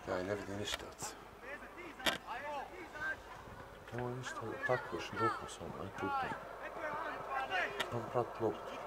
Ja ne vidim ništa od se. Ovo je ništa tako široko sam, aj tutno. Sam prat loptu.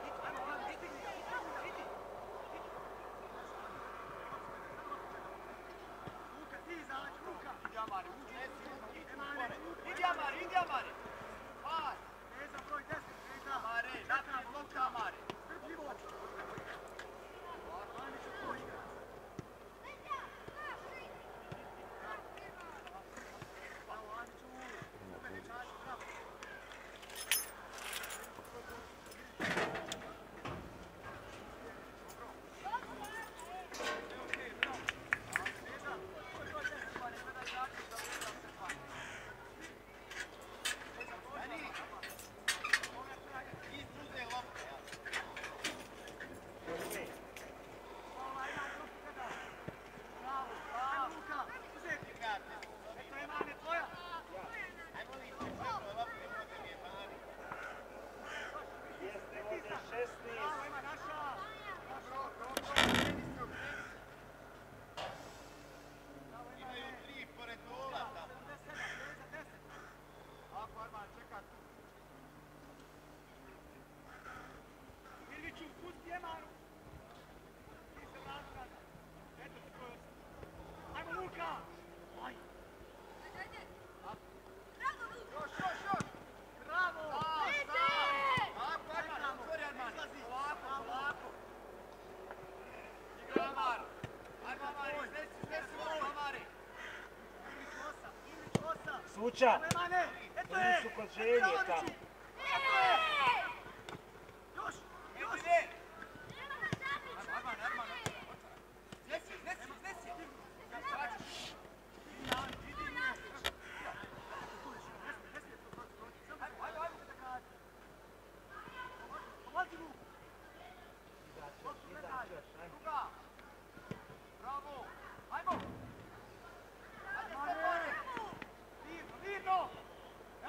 Suča! Oni su kod Želje tamo.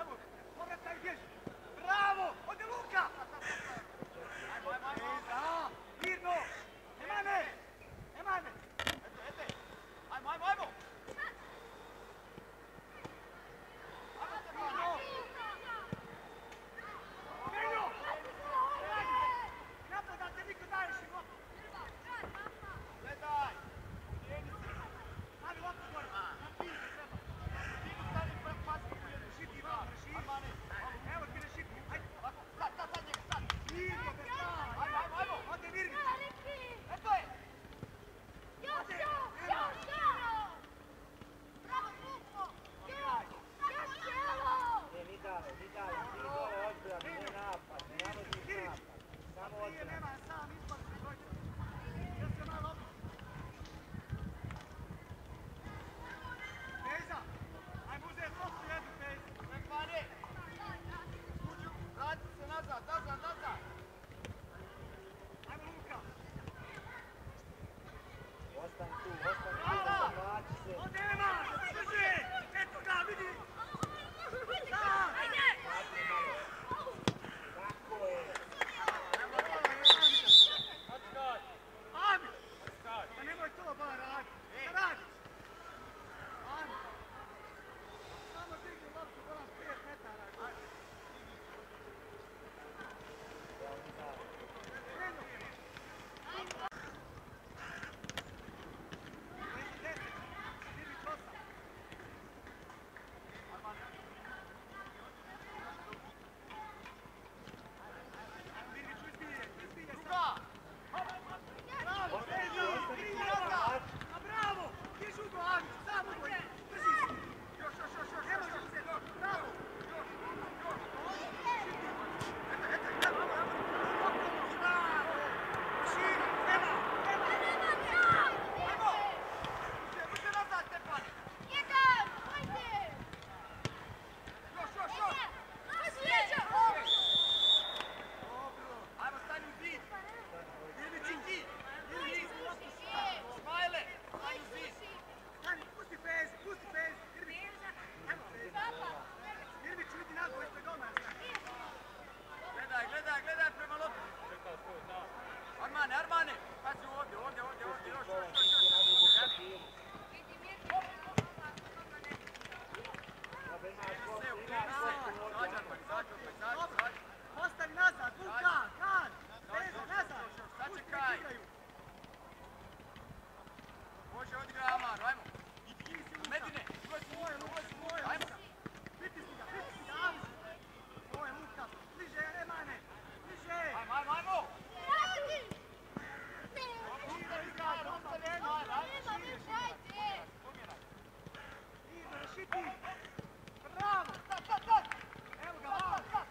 Evo, povrataj gdje? Ostavi nazad, Luka, kan! Veza, nazad! Sačekaj! Može odigra Amar, ajmo! Medine, svoje, ajmo! Pritisni ga, ajmo! Svoje, Luka, bliže, Emane, bliže! Ajmo! Bravo! Evo ga, malo!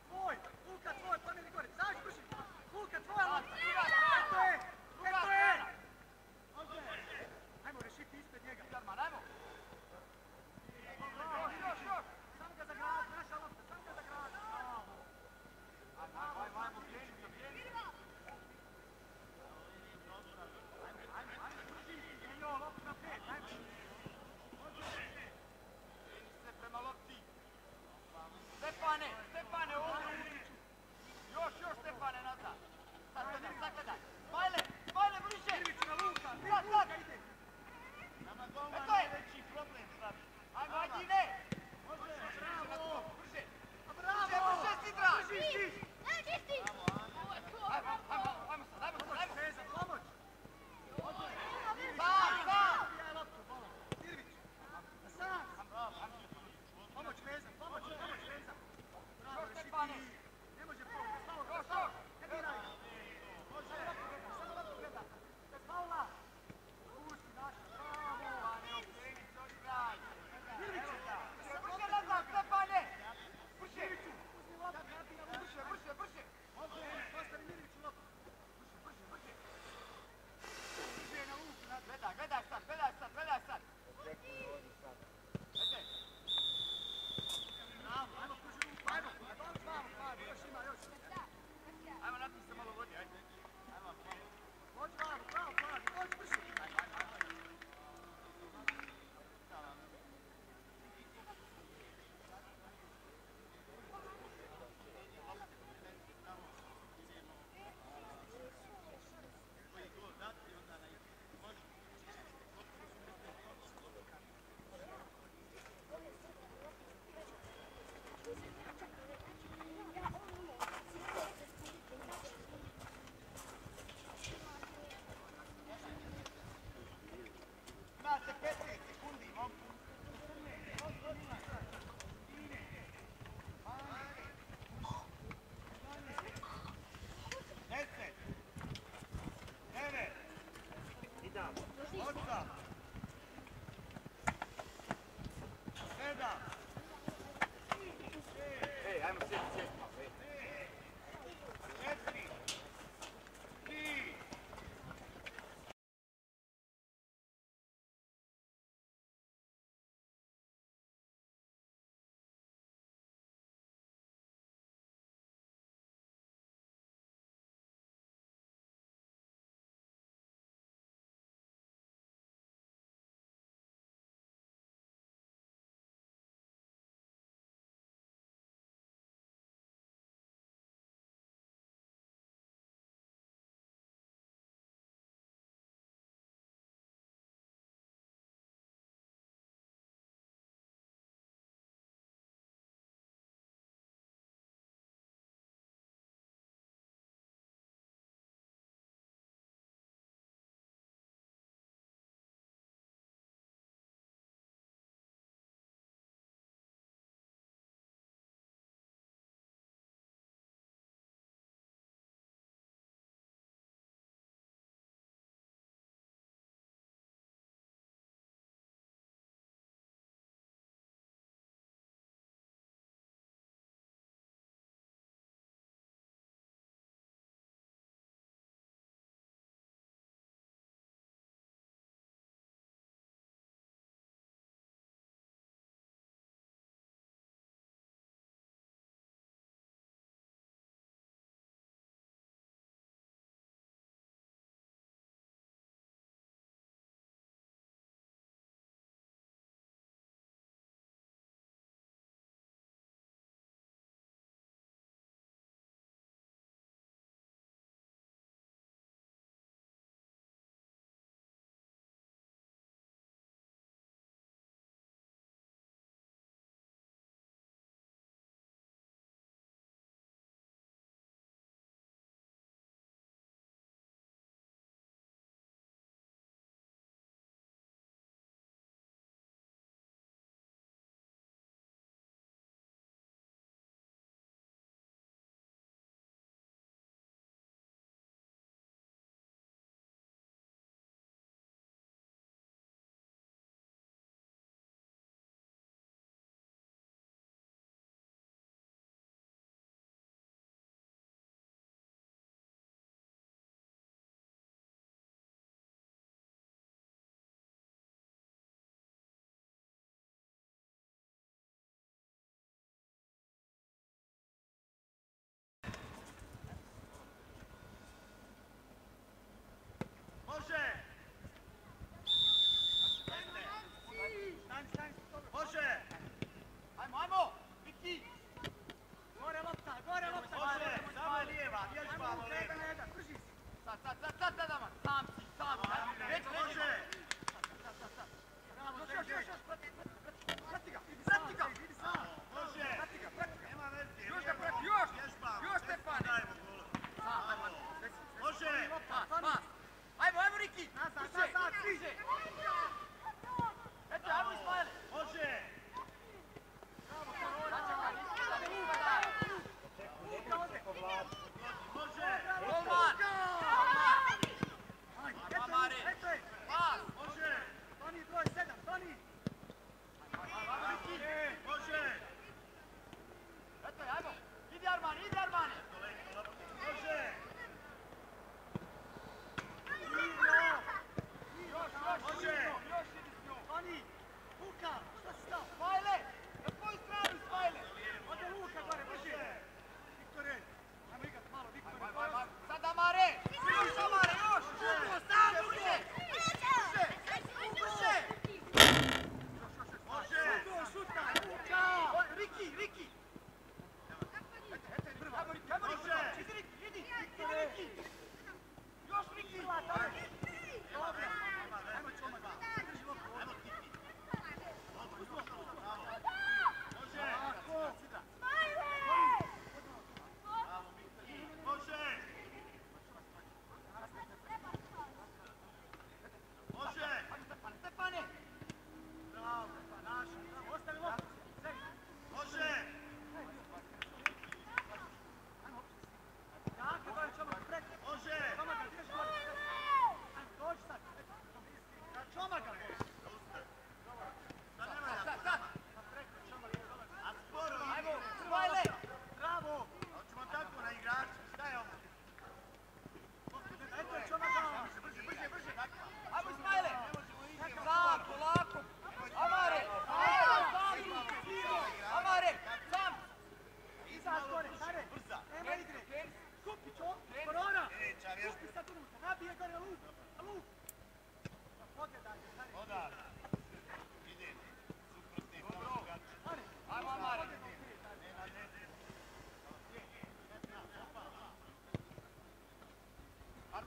Tvoj, Luka tvoj, pomjeri gore, zađi brži!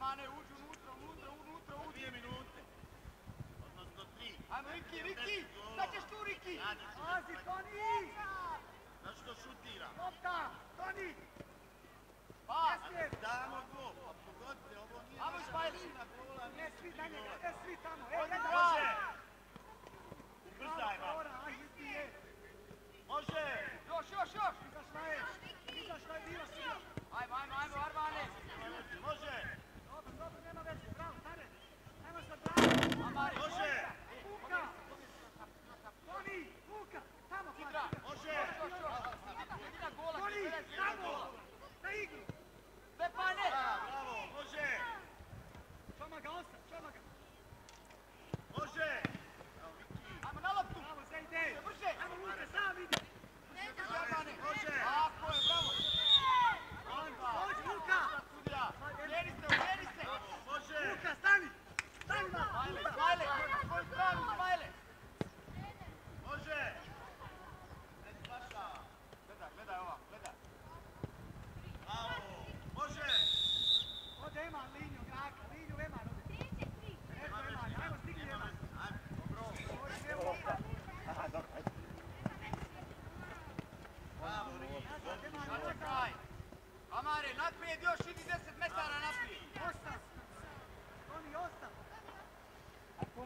Mane, uđi unutra. 2 minute. Odnosno 3. Ajmo, Riki! Sad ćeš tu, Riki! Pazi, Toni! Zašto šutira? Lopta! Toni! Pa, damo gol. Pogodite, ovo nije Ajmo, Špajli! na gola. Ne svi dalje, ne svi tamo! Može! Ubrzaj, man! Može! Još! Izašla je bila sila! Ajmo, Armane! Može! Dobro, nema veze, bravo, Tare! Ajmo sad bravo! Može! Luka! Toni, Luka! Tamo, Igra! Može! Toni, tamo! Na igru! Stefane! Bravo, može! Čoma ga, čoma ga! Može! Ajmo na loptu! Bravo, Zejde! Brže! Ajmo, Luka, sam ide! Može! Tako je, bravo! Hoći, Luka! Uvjeri se! Može! Luka, stani! Stani malo! Smajle! Svoj stranu, Smajle! Može! Gledaj ova, gledaj! Bravo! Može! Ode Eman, liniju, Graka, liniju Eman, ode! Eto Eman, ajmo stigli Eman! Dobro! Bravo, čekaj! Amare, naprijed još, idi 10 metara naprijed! Ostav! Toni, ostav! Ajmo,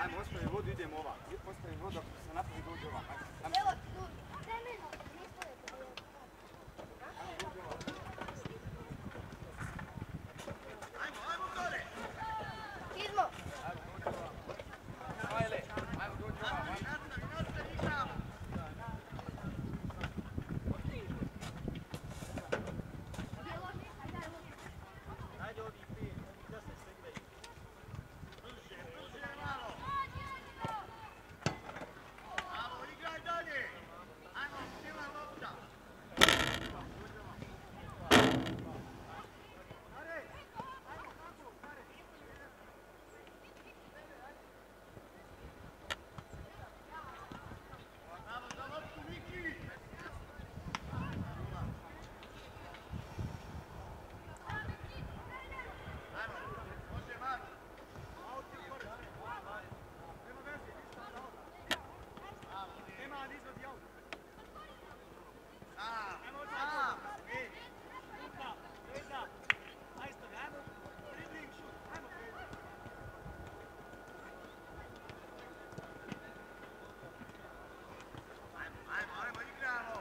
Ajmo, ostavi vodu, idemo ovak. Ostavi vodu, ako se napravi, dođe ovak. Evo, vremeno, nismo je to. Ajmo gore! Idemo. Ajmo, dođe ovak. Nastavi, igramo! Ajde ovih 5, 10 se igraju. Brže malo! Bravo, igraj dalje! Ajmo, sila lopta! Bravo, za loptu, Miki! Ajmo, može Marko! Nema ni izvodi auto. Sam! Luka, Reza, majstori, ajmo, dribbling, šut, ajmo, Reza. Ajmo, igramo!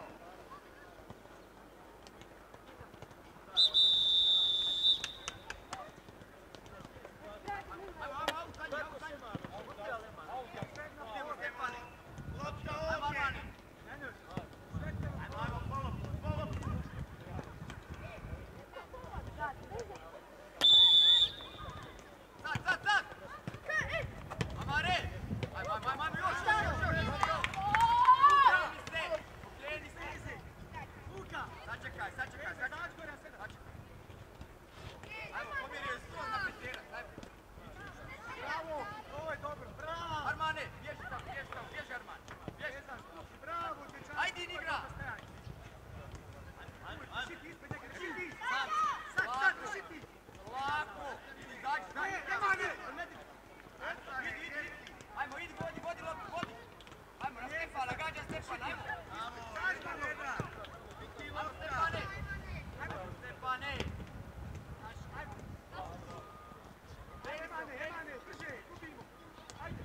Lopta ovdje! Ajmo, polop! Sad! Amare! Ajmo, još! Okreni se! Luka, Sačekaj! Ajmo, pomjeri je skroz na peterac, ajmo! bravo, ovo je dobro, bravo. Armane, bježi Arman! Bježi! Bravo, dječak. Ajde, igra! Šiti ispred njega, šiti. Sad, šiti. Lako! Izađi, Ajmo, idi, vodi loptu! Ajmo, na Stefana, gađa Stefana, ajmo! Stefane! Emane, brže, gubimo. Ajde.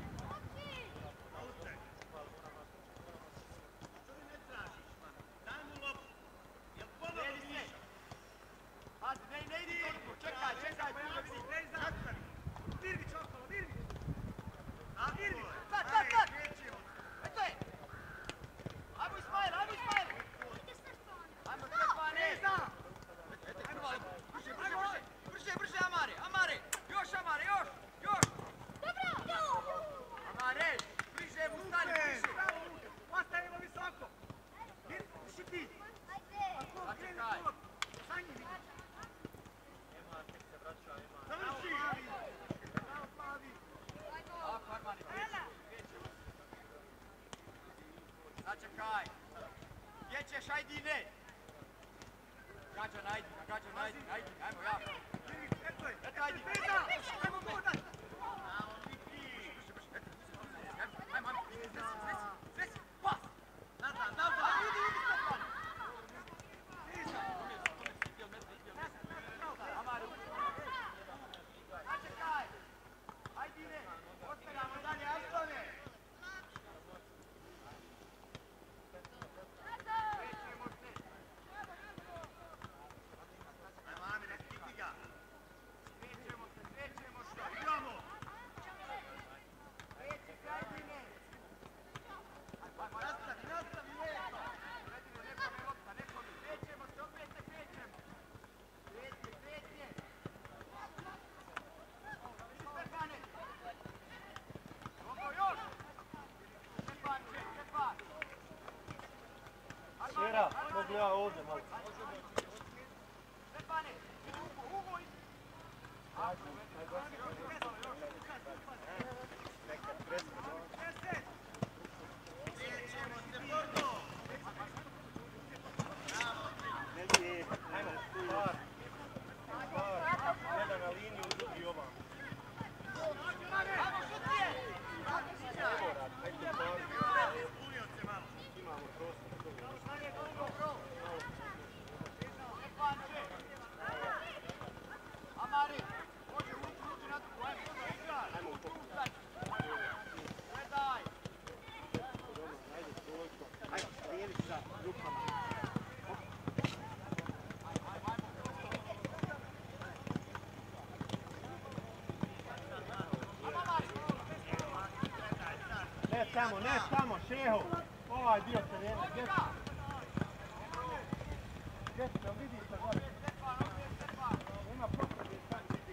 Pazi, ne idi toliko, čekaj, Reza, virvi čokolo, virvi. Sad! Eto je! Ajmo Ismail! Ajmo Stefane! Reza. Eto je krva, brže, Amare! Još! Amare, bliže mu stani, bliže! Bravo, Luka. Ostavimo visoko. Šiti. Sačekaj! Sa njim. Završi! Bravo, Plavi. Lako, Armani, krećemo. Sačekaj! Gdje ćeš, ajdi, ne! Gađan, ajdi, ajmo, ja! Eto, ajdi! Reza, ajmo Bodan. Ajmo, svesi, pas! Nazad! Amare, sačekaj! Ajdi, ne! Ostavljamo dalje, Antone! Krećemo se! Ajmo, Amine, stiti ga! Krećemo se! Igramo! Kreći se, ajdi, ne! Nastavi, lijepo! Nekom je, krećemo se, opet se krećemo! Kreće! Stefane! Dobro, još! Stefan! Sera, mogu ja ovdje malo. Stefane! Ugo! Krećemo se, Bordo! Ajmo, par. Jedan na liniju, drugi ovam. Ajmo, šutije! Imamo prostor. Stefanče! Amari! Može, uđi na Ne tamo, Šeho. Ovaj dio terena, Gdje vidi se gore. Nema potrebe sad vidi.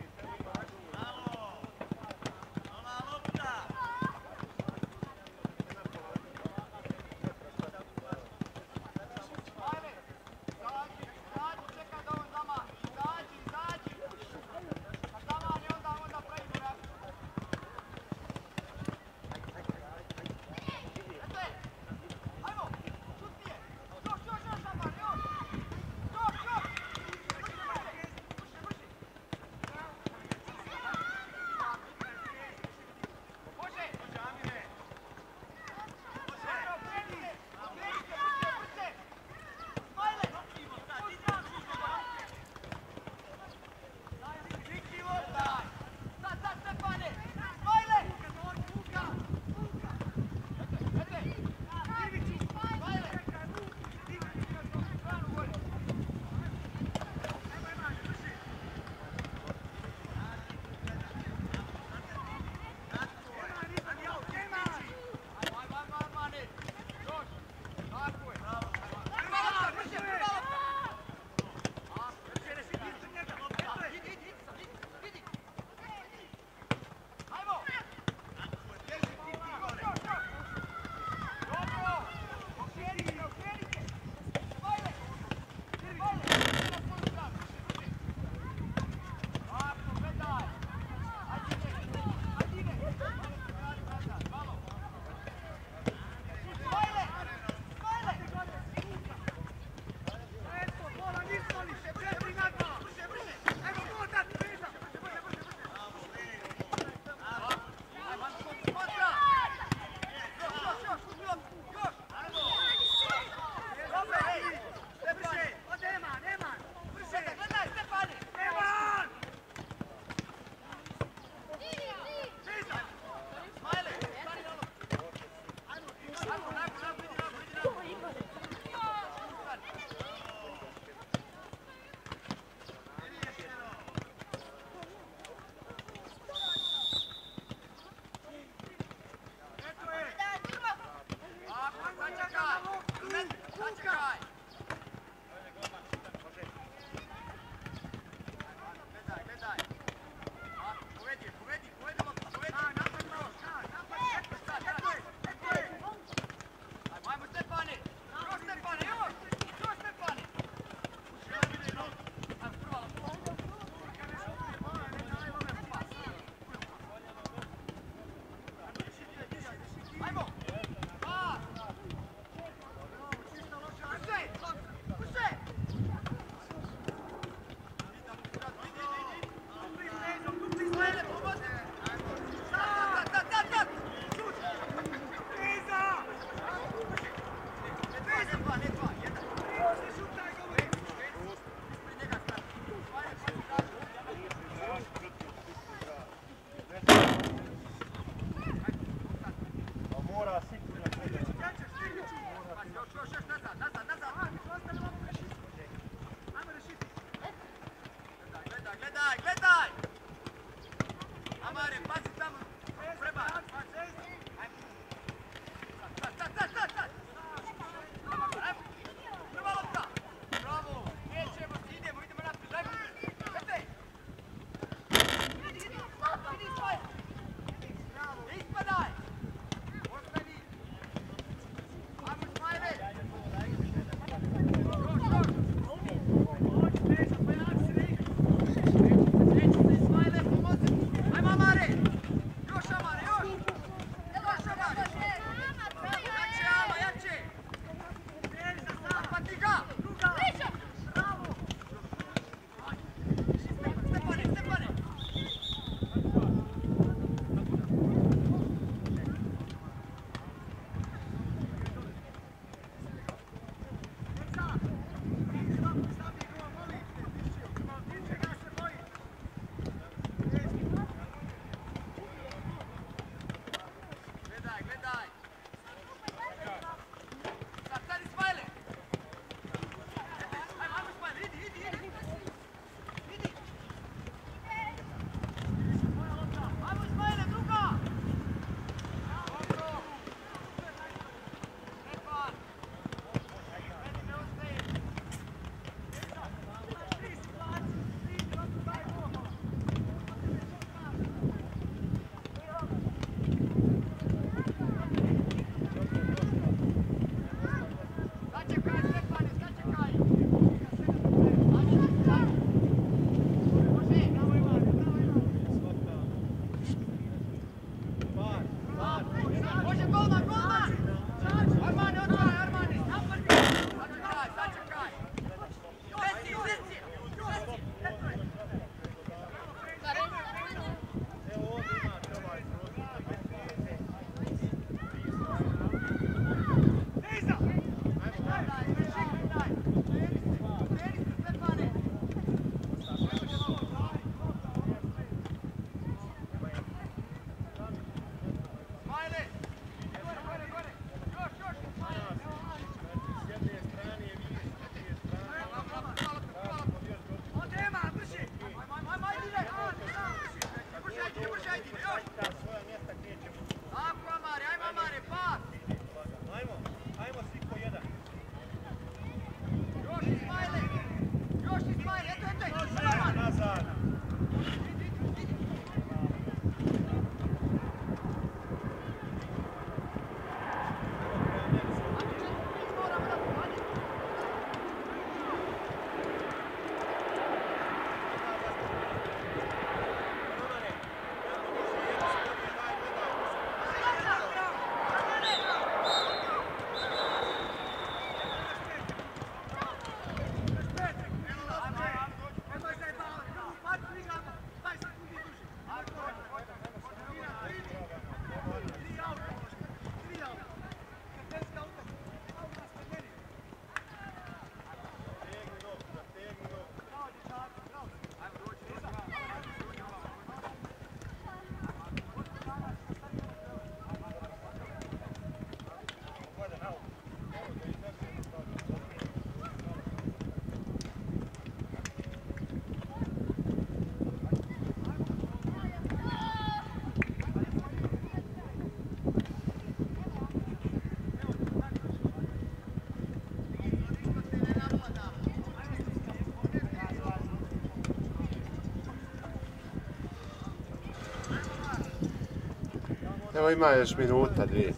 Evo ima još minuta, dvije.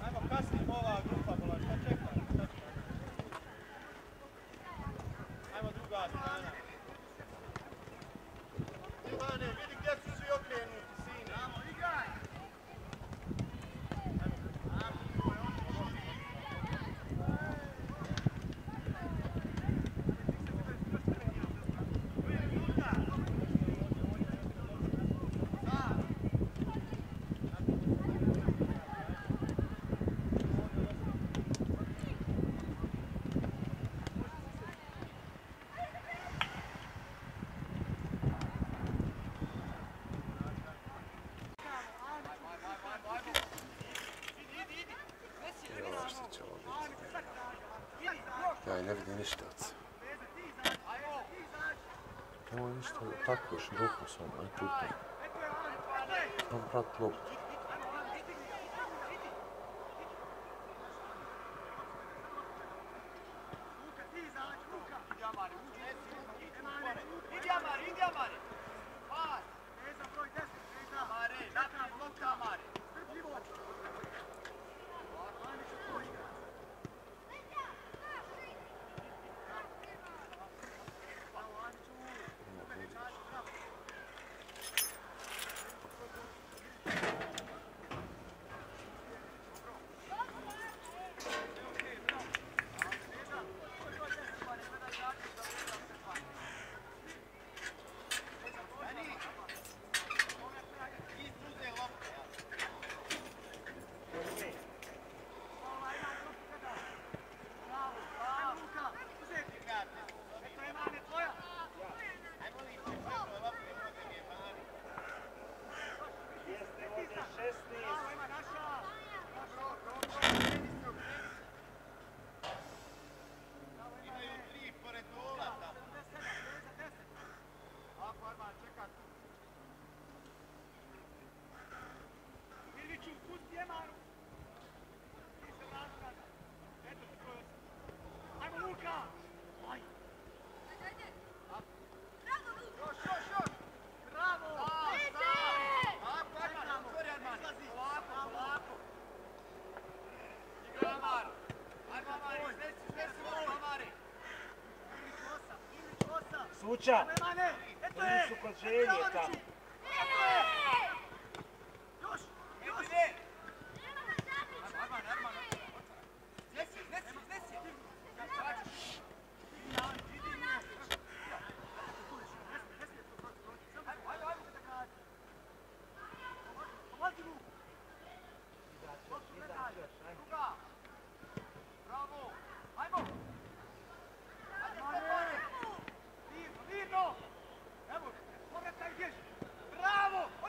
Ajmo kasnimo ova grupa gola, šta čeka? Ajmo druga strana. Ivane, vidi gdje su svi okrenuti, sine. Ajmo, igraj! Ja i ne vidim ništa od se. Ovo je ništa tako široko samo, aj tu to. Sam prat loptu. Suča! Oni su kod želje tamo. Još! Bravo!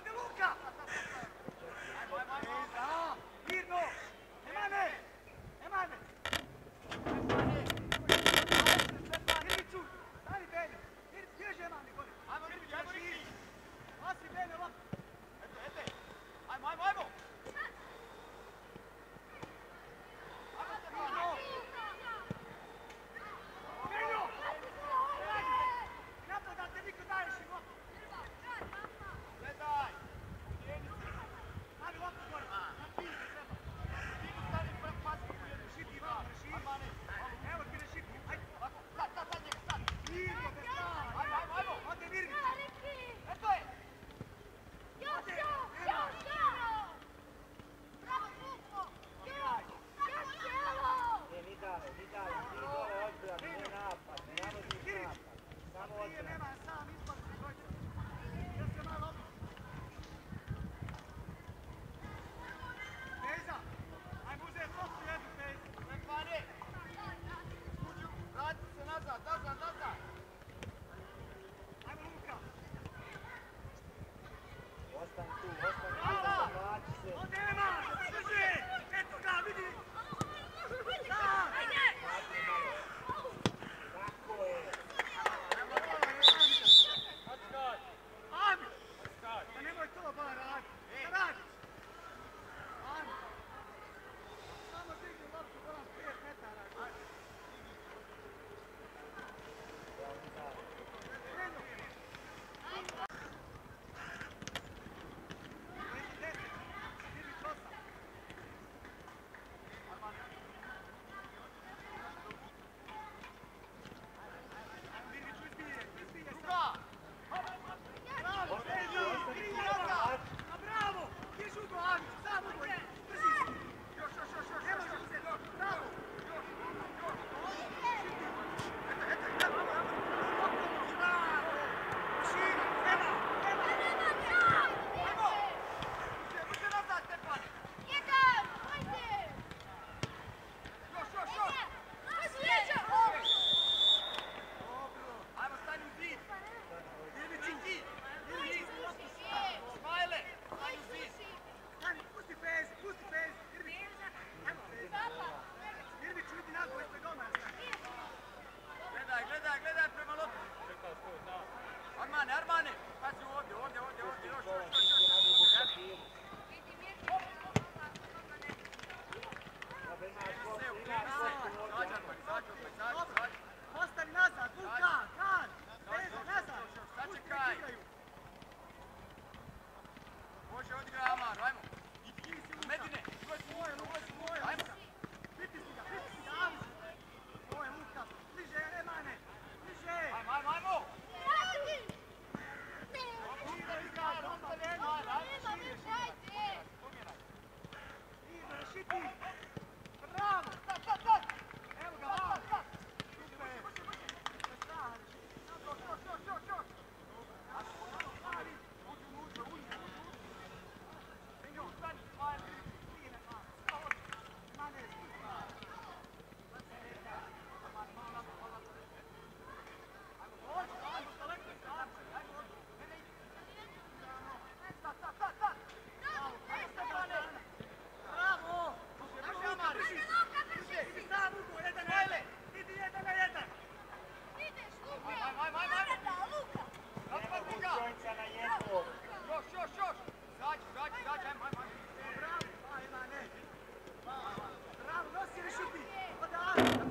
Bravo, nosi više ti. Ode Ante.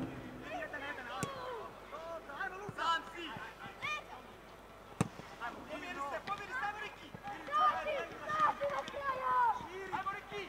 Vidi jedan Ante. Dobro, ajmo Luka. Sam si! Pomjeri se, ajmo Riki! Ajmo Riki!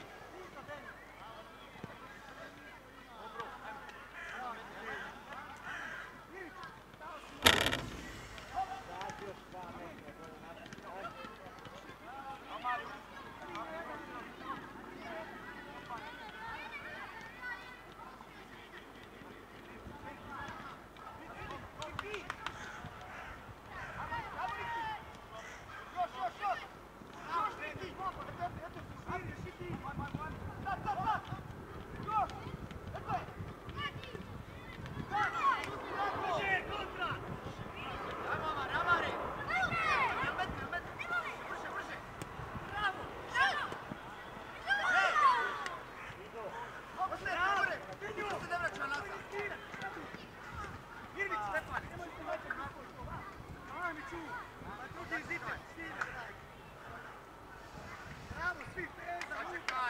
Bravo, svi, peza, Luka.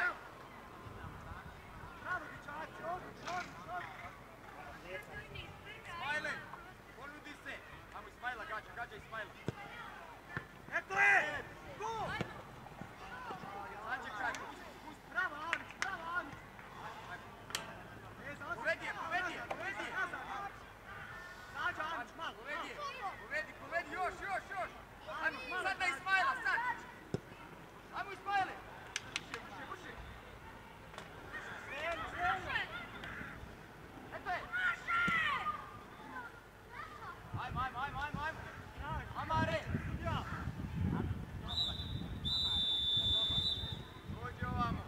Bravo, dječaci, odlično. Smajle, ponudi se! Ajmo Ismaila, gađa Ismaila. Eto je! Gol! Sačekaj! Bravo, Anić, bravo, Anić. Povedi je! Nađa, Anić, malo. Povedi, još! Ajmo, sad na Ismaila, sad! Ajmo Ismaile! Puši! Eto je! Ajmo! Amare! Dođi ovamo!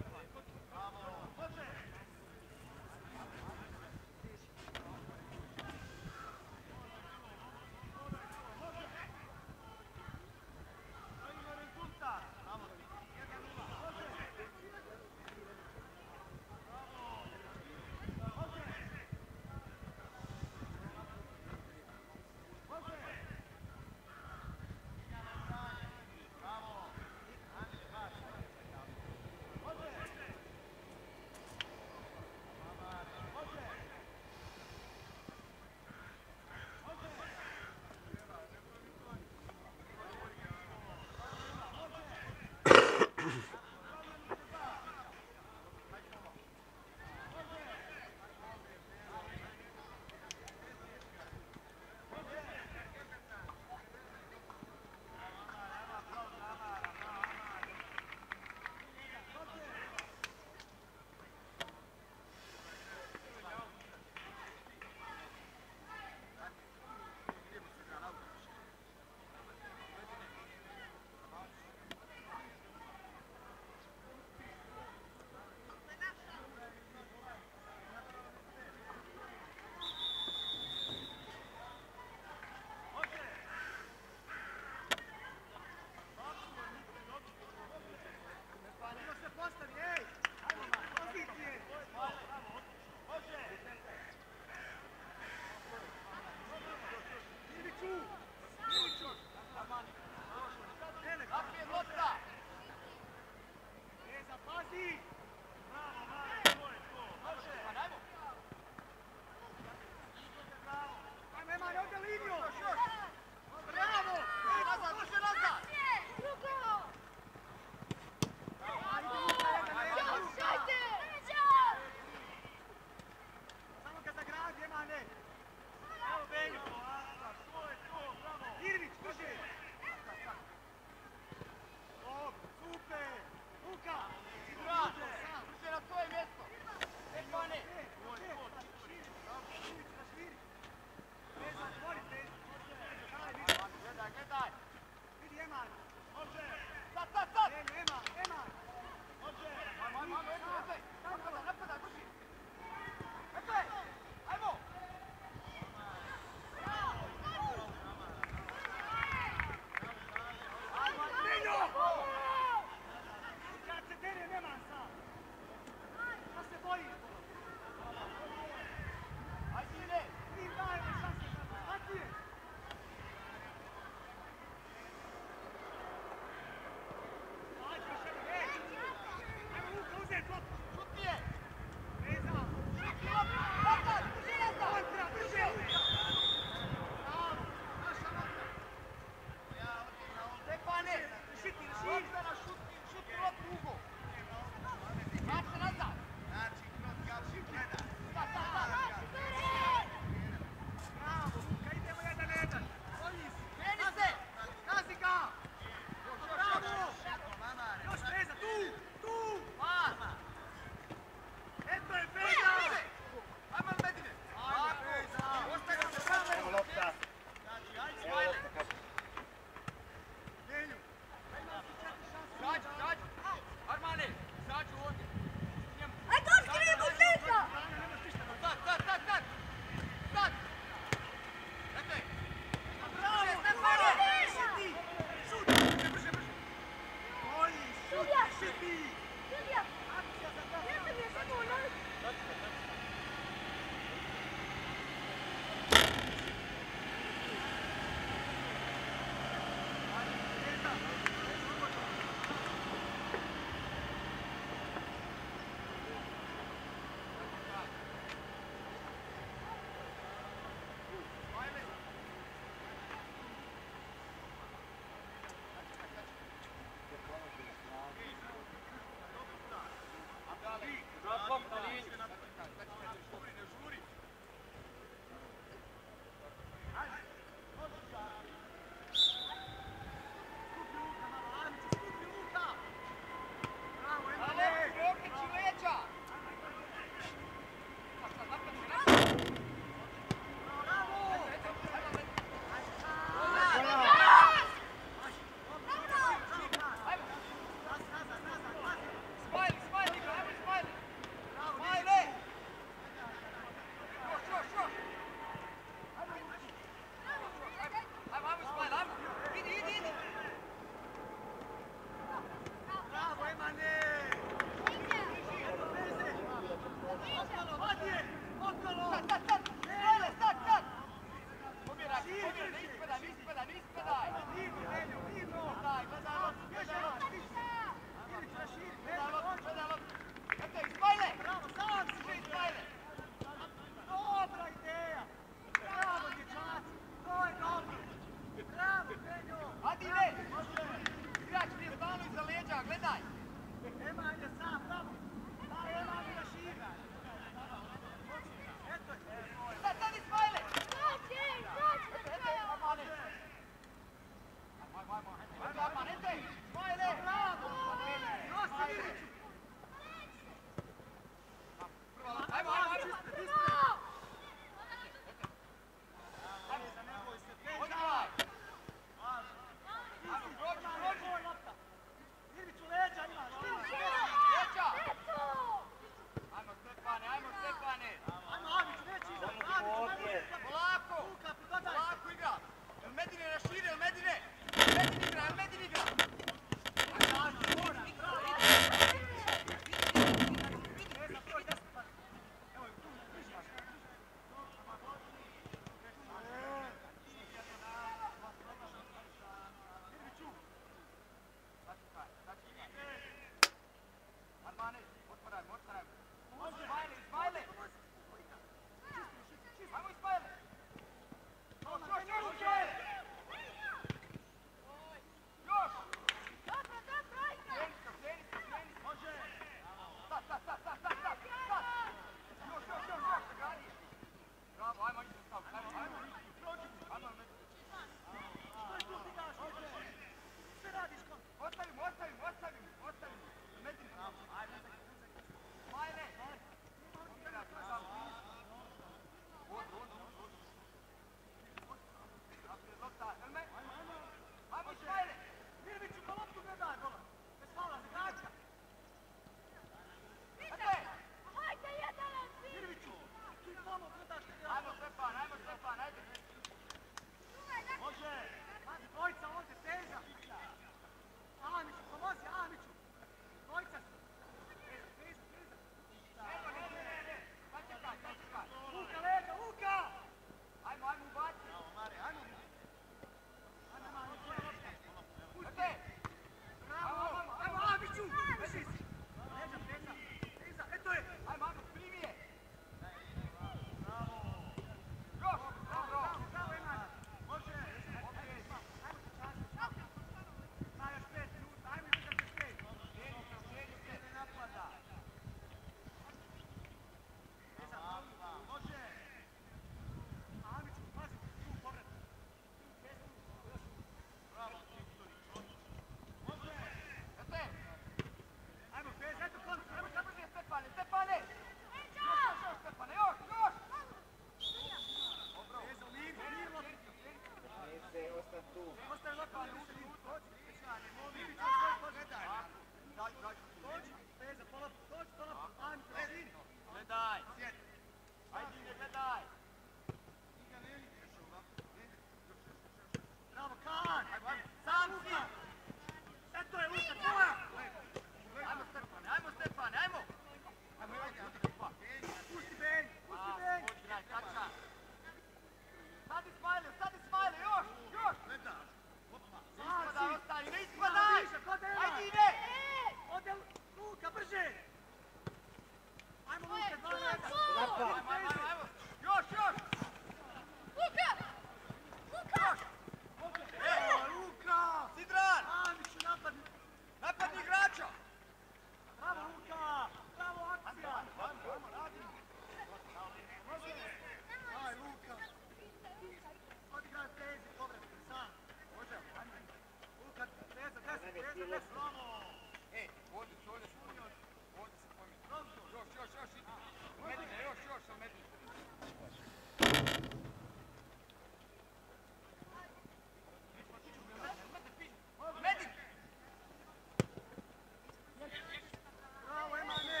Bravo, Emane!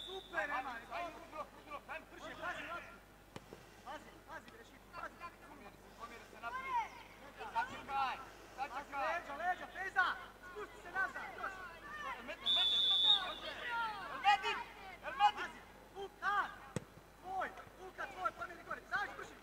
Super, Emane! Brže, pazi, pazi, greši, pazi! Pazi, leđa, Feza! Spusti se nazad, još! Pazi, Vuka! Tvoj, pomjeri gore, završi, brži!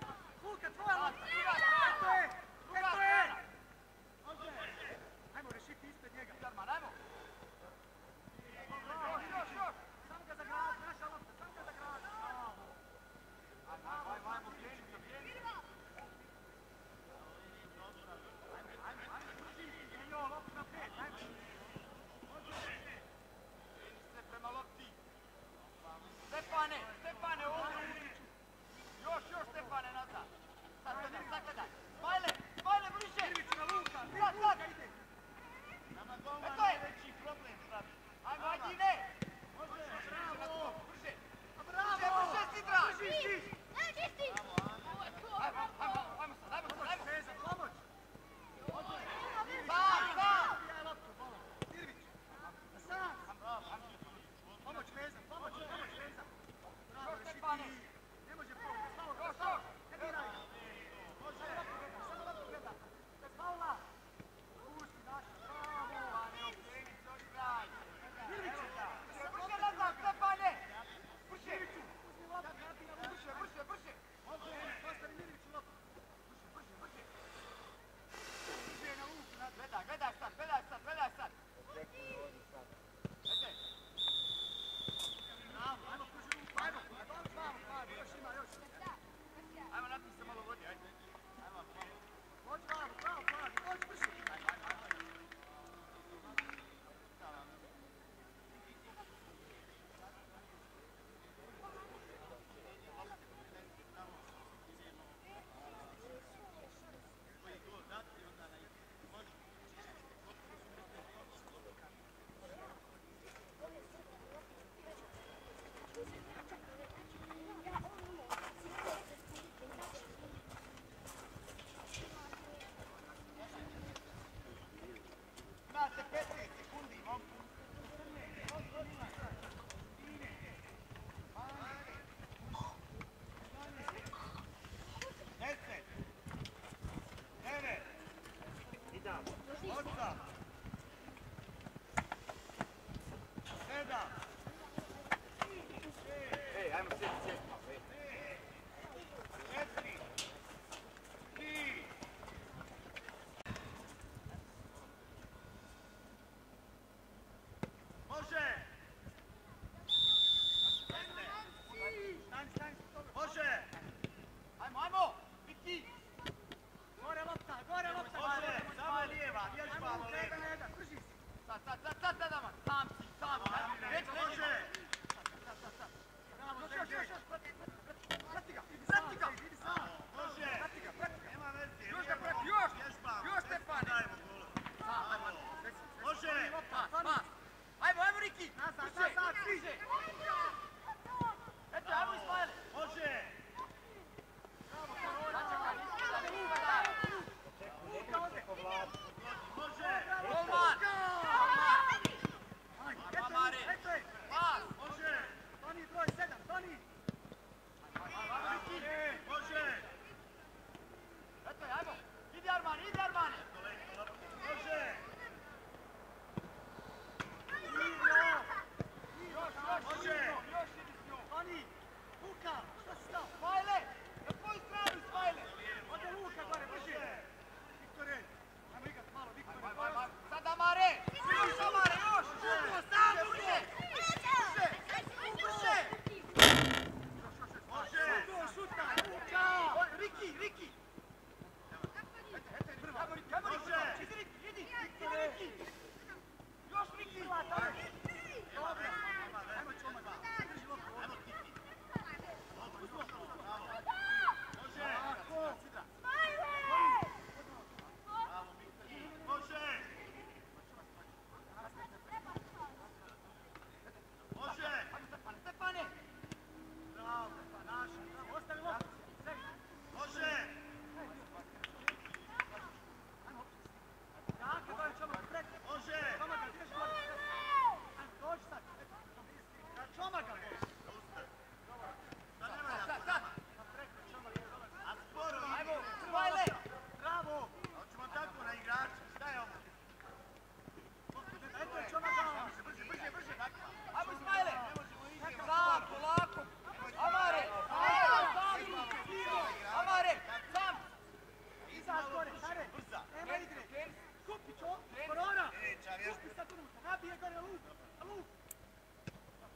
Nabije gore, luk! Luk!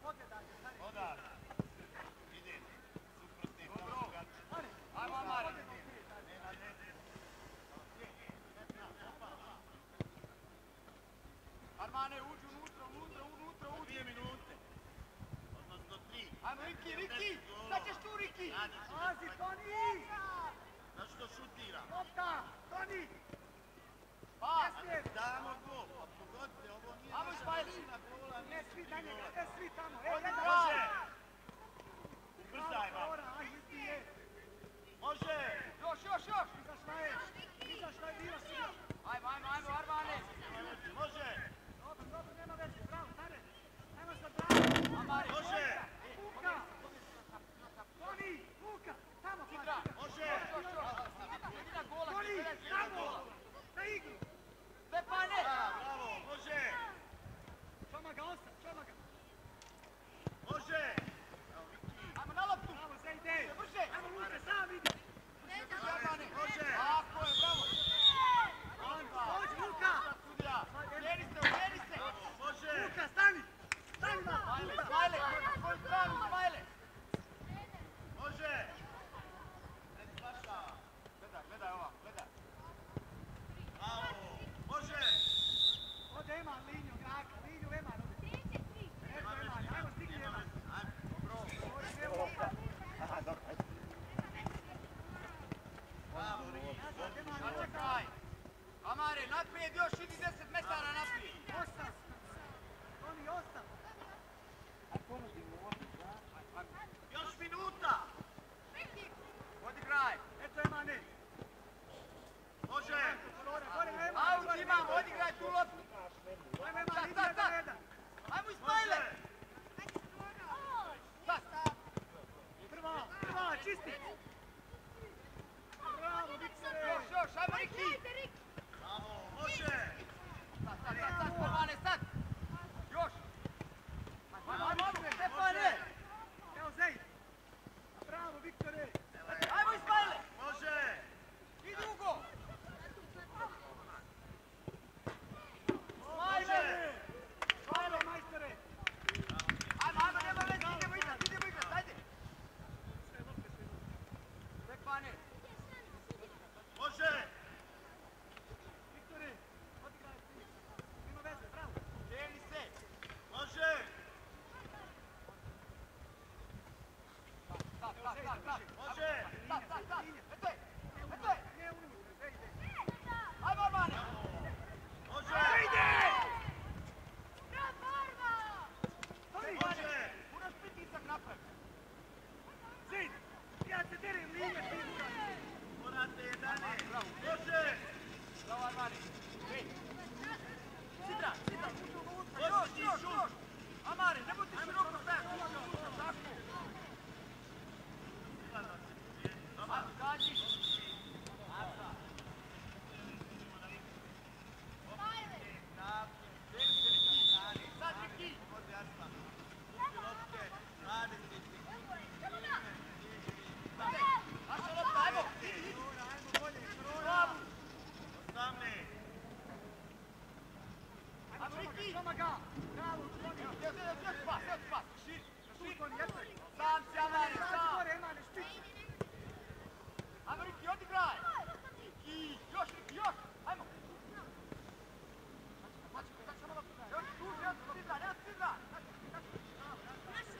Pogledajte, stari. Odar. Ide. Suprotni. Dobro. Stari. Ajmo, Amare. Armane, uđi unutra. 2 minute. Odnosno 3. Ajmo, Riki! Sad ćeš tu, Riki! Pazi, Toni! Zašto šutira? Lopta! Toni! Pa, Jeste. damo gol. Pa pogodite, ovo nije Ajmo, naša Ismail. većina gola. Ne svi na njega, ne svi tamo. Može! Ubrzaj vam. Ajde ti je. Može! Još! Izašla je bila sila. Ajmo, Armane! Može! Dobro, nema veze, bravo, stane. Ajmo sad, bravo. Amare! Može! Luka! Toni, Luka, tamo, pazi. Može! Toni, tamo! Na igru! Stepane! Bravo, može! Čoma ga, čoma ga. Može! Ajmo na loptu! Bravo, za ideju. Brže! Ajmo, Luka, sam vidi. Može! Tako je, bravo! Dođi, Luka! Uvjeri se! Može! Luka, stani! Stani malo! Smajle! Svoju stranu, Smajle! Može! Gledaj ova, gledaj. Bravo! Može! Ode Eman, liniju, graka, liniju Eman. Eto Eman, ajmo stigni Eman. Bravo, čekaj! Amare, naprijed još, idi 10 metara naprijed! Osam! Toni, osam! Još minuta! Odigraj! Eto Emane! Može! Gore, Eman! Aut imam, odigraj tu loptu! Ajmo Eman, idi jedan na jedan! Ajmo Ismaile! Prva, čisti! Bravo, Viktore! Još, ajmo Riki! Bravo, može! Sad, Pomane, sad! Još! Ajmo, Stefane! Evo Zej! Bravo, Viktore! Ajmo Ismaile! Može! Idi Ugo! Ismaile! Bravo, majstore! Ajmo, nema veze, idemo igrat, ajde! Stefane! Može! Viktore, odigraj ti! Nema veze, bravo! Kreni se! Može! Tak! Može! Tak! Eto je! Ne unutra, Zej ide! Ajmo Armane! Može! Ide! Može! Može! Moraš pritisak napraviti! Zej! Ja se derem linije, ti uradi! Morate 11! Može! Bravo Armane! Sidra! Uđu unutra! Još! Amare, nemoj ti široko stajati! Tako! Kaži! Sad Riki! Naša lopta, ajmo! Ajmo bolje, Bravo! 18! ajmo Riki! Čoma ga! Bravo, Toni! Još pas! Širi! Toni, eto je! Sam si Amare, sam! Gore, Emane, špič! Ajmo Riki, odigraj! Riki, još! Ajmo! Još duže, nema sidra!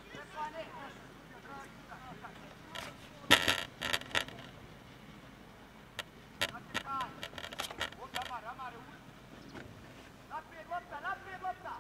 Stefane! Načekaj! Ovdje Amare, uđi! Naprijed lopta!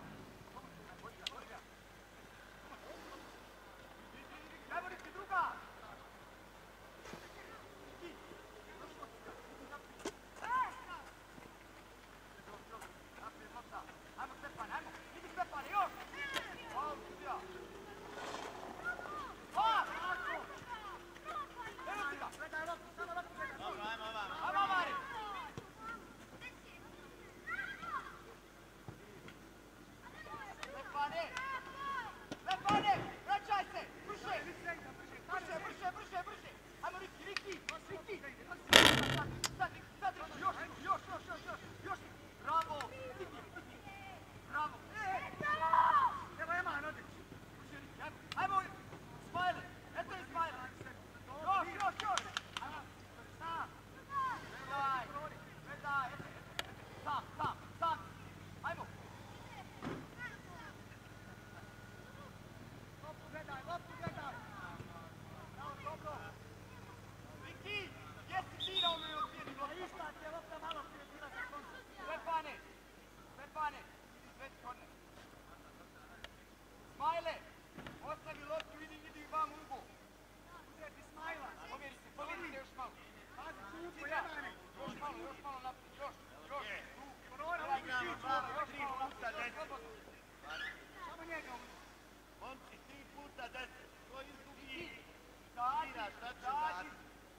Mira, šta će dati?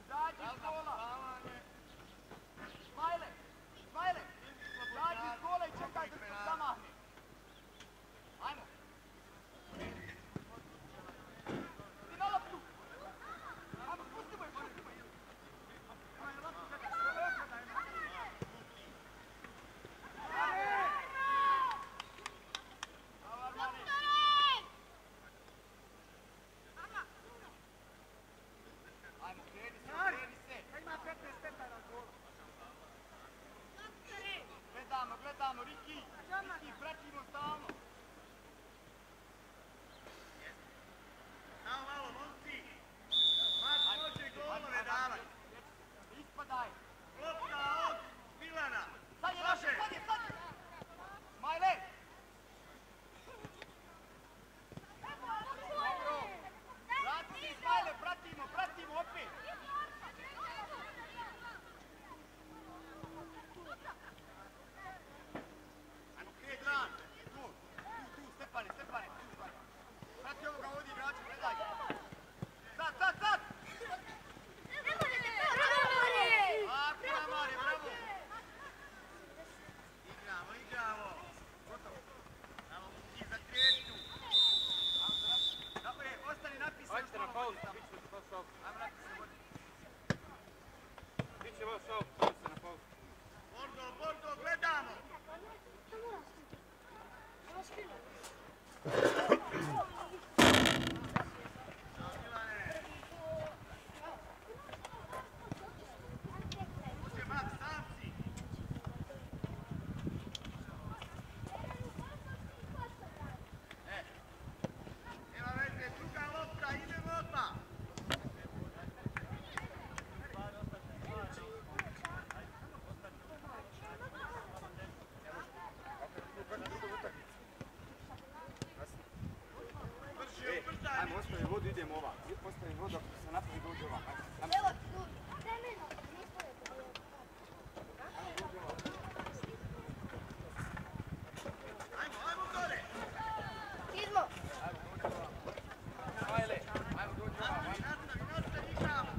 Izađi iz gola! Smajle! Smajle! Izađi iz gola i čekaj da se zamahne! Ajmo! Ti na loptu! Ajmo, pustimo je, pustimo je! Ajmo, loptu, ajmo, kreni se, kreni se! Ima 15 metara od gola! Gledamo, gledamo, Riki! Riki, pratimo stalno! Samo malo, momci! Mat može golove davati! Ispadaj! Lopta od Milana! Sad je naše, sad je, sad je! Smajle! Dobro! Vrati se, Smajle, pratimo, pratimo opet! Ajmo, krije Dran! Tu, Stepane, Stepane! Prati ovoga ovdje igrača, gledaj! Sad, sad, sad! Lako, Amare, bravo! Igramo, igramo! Samo ti za treću! Dobro je, ostani napis. Ajde na pauzu, bit će vas šalk. Ajmo napis se vodi. Bit će vas šalk, ajde na pauzu. Bordo, Bordo, gledamo! Ćao, Milane! Može, Mat, samci! Nema veze, druga lopta, idemo odmah! Brže, ubrzaj! Ajmo, ostavi vodu, idemo ovak. Ostavi vodu, ako se napravi dođe ovak. Evo, tu, temeljno, nismo je to. Ajmo, ajmo gore! Kizmo! Smajle, ajmo dođe ovak. Nastavi, nastavi, igramo!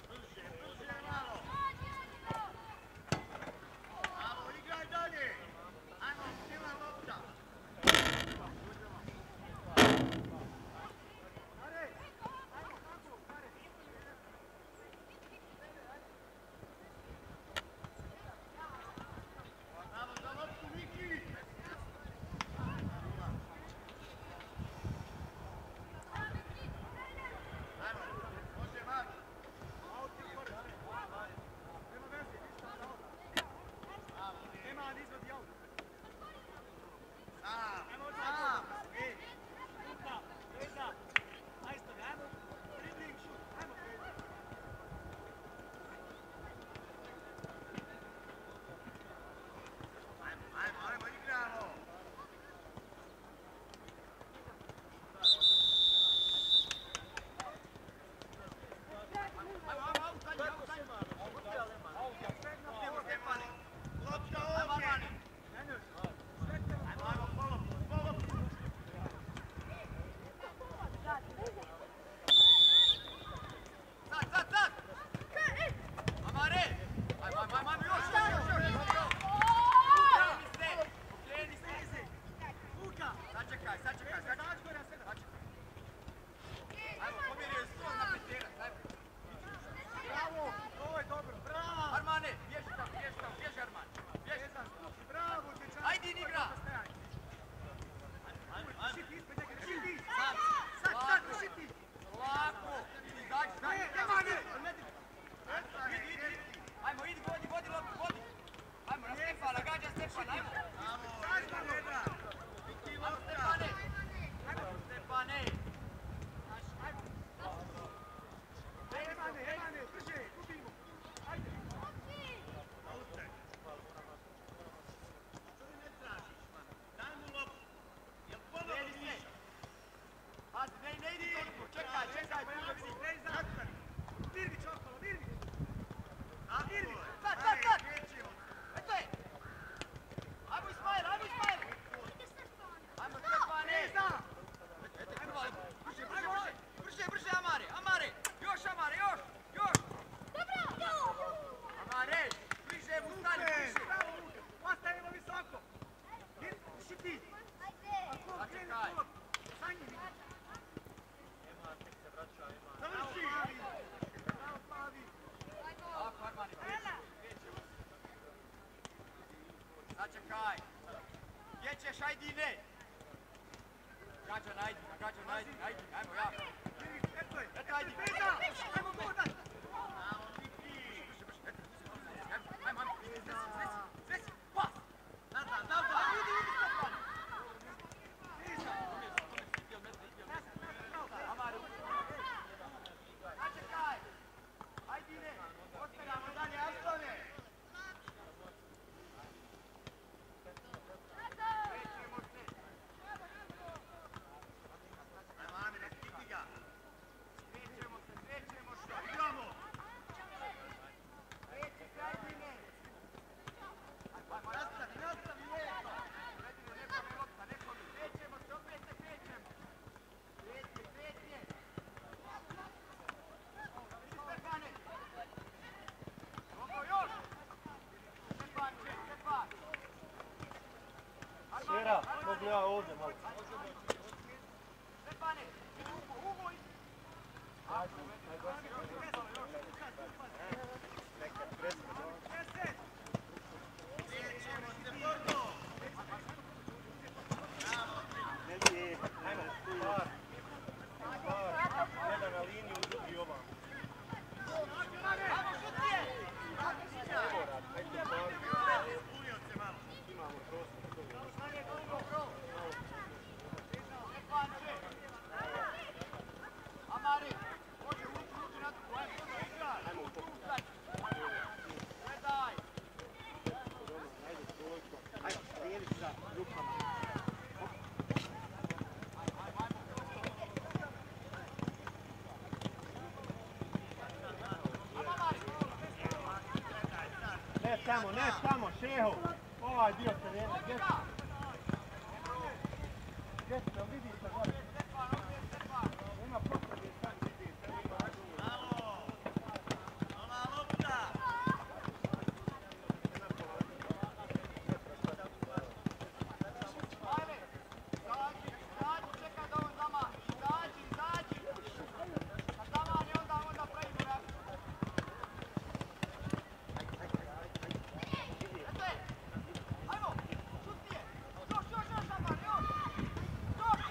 Brže, brže malo! Alo, igraj dalje! Ajmo, Milane! Nećeš, ajdi ne! Gađan, ajdi, ajmo jako. Eto, ajdi. Ajmo Bodan! Ajmo, svesi, pas! Nazad! Amaru! Načekaj! Ajdi ne! Ostavljamo dalje, Astone! Krećemo se! Ajmo, Amine, štiti ga! Krećemo što! Igramo! Kreći se, ajdi ne! Nastavi, lijepo! Nekome lopta, nekome! Krećemo se, opet se krećemo! Kreće! Stefane! Dobro, još! Stefan! Šera, mogu ja ovdje malo. Stefane! Uvo! Krećemo se, Bordo! Ajmo, par. Jedan na liniju, drugi ovam. Ajmo, šutije! Imamo prostor. Amari, može ući na tu, ajmo u toku. Gledaj! Ajde, prijeli sa rukama. Ne tamo, Šeho. Ovaj dio terena, gdje si? Gdje si, da vidiš se gore? Nema potrebe, sad vidiš. Ajde, izađi, čekaj da on zamahi. Izađi. Kad zamahne, onda pravimo reakciju. Ajmo, šutije! Još, Amar, još! Još!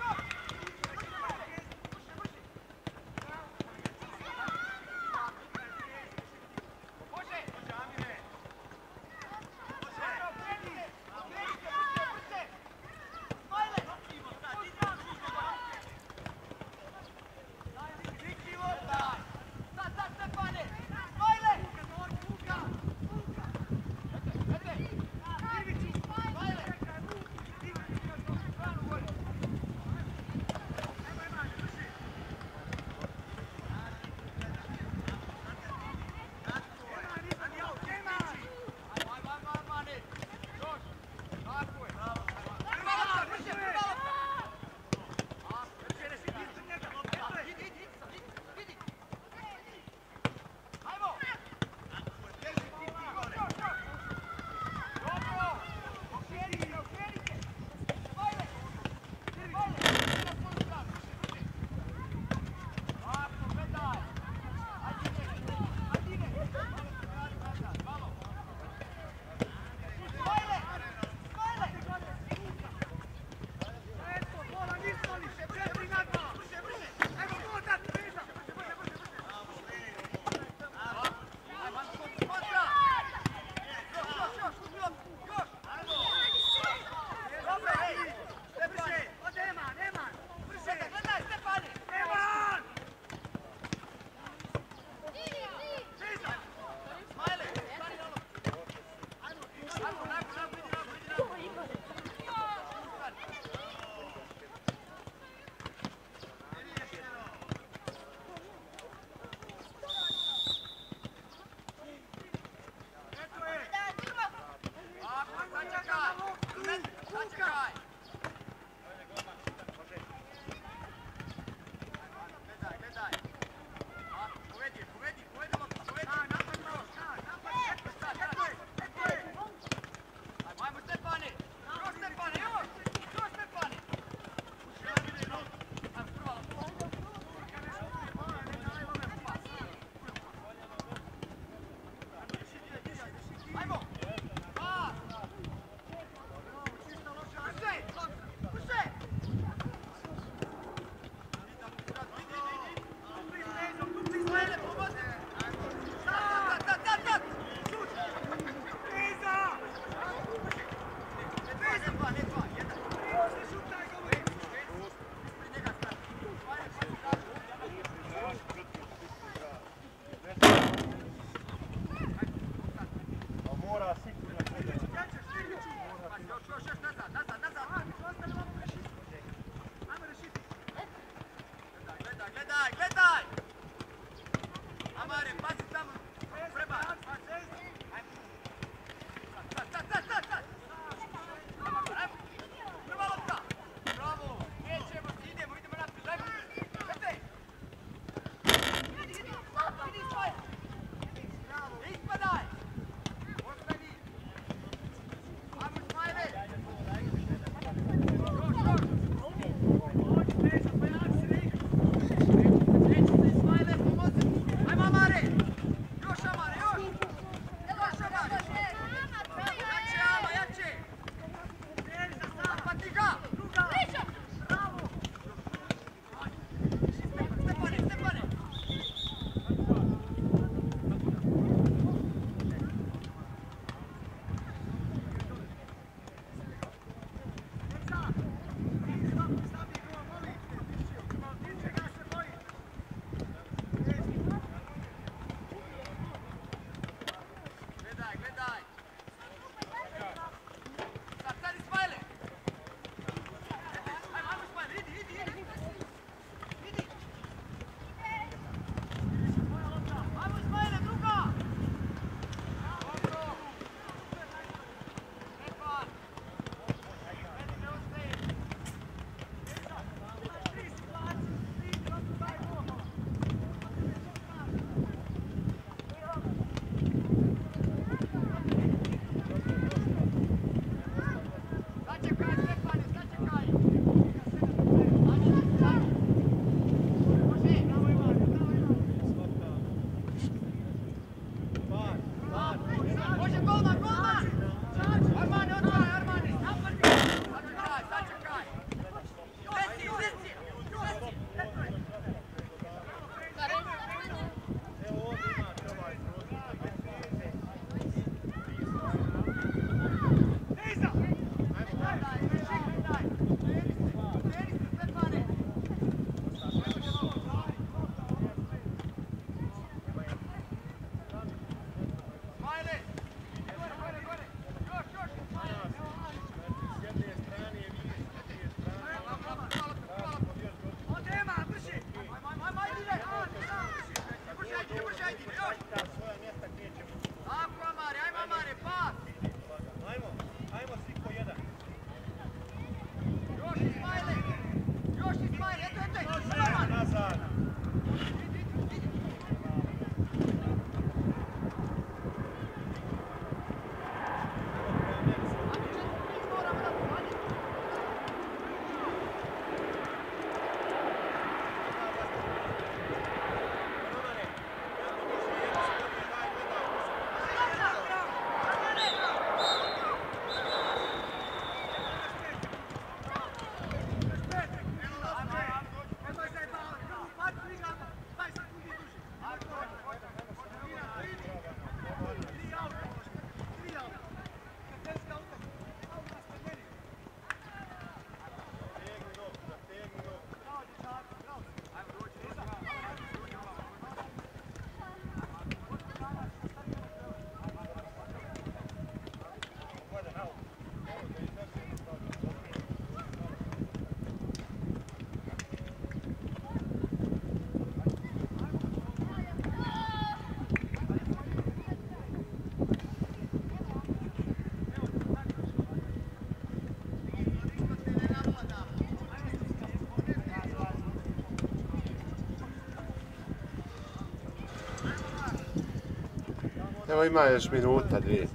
Evo ima još minuta, dvije.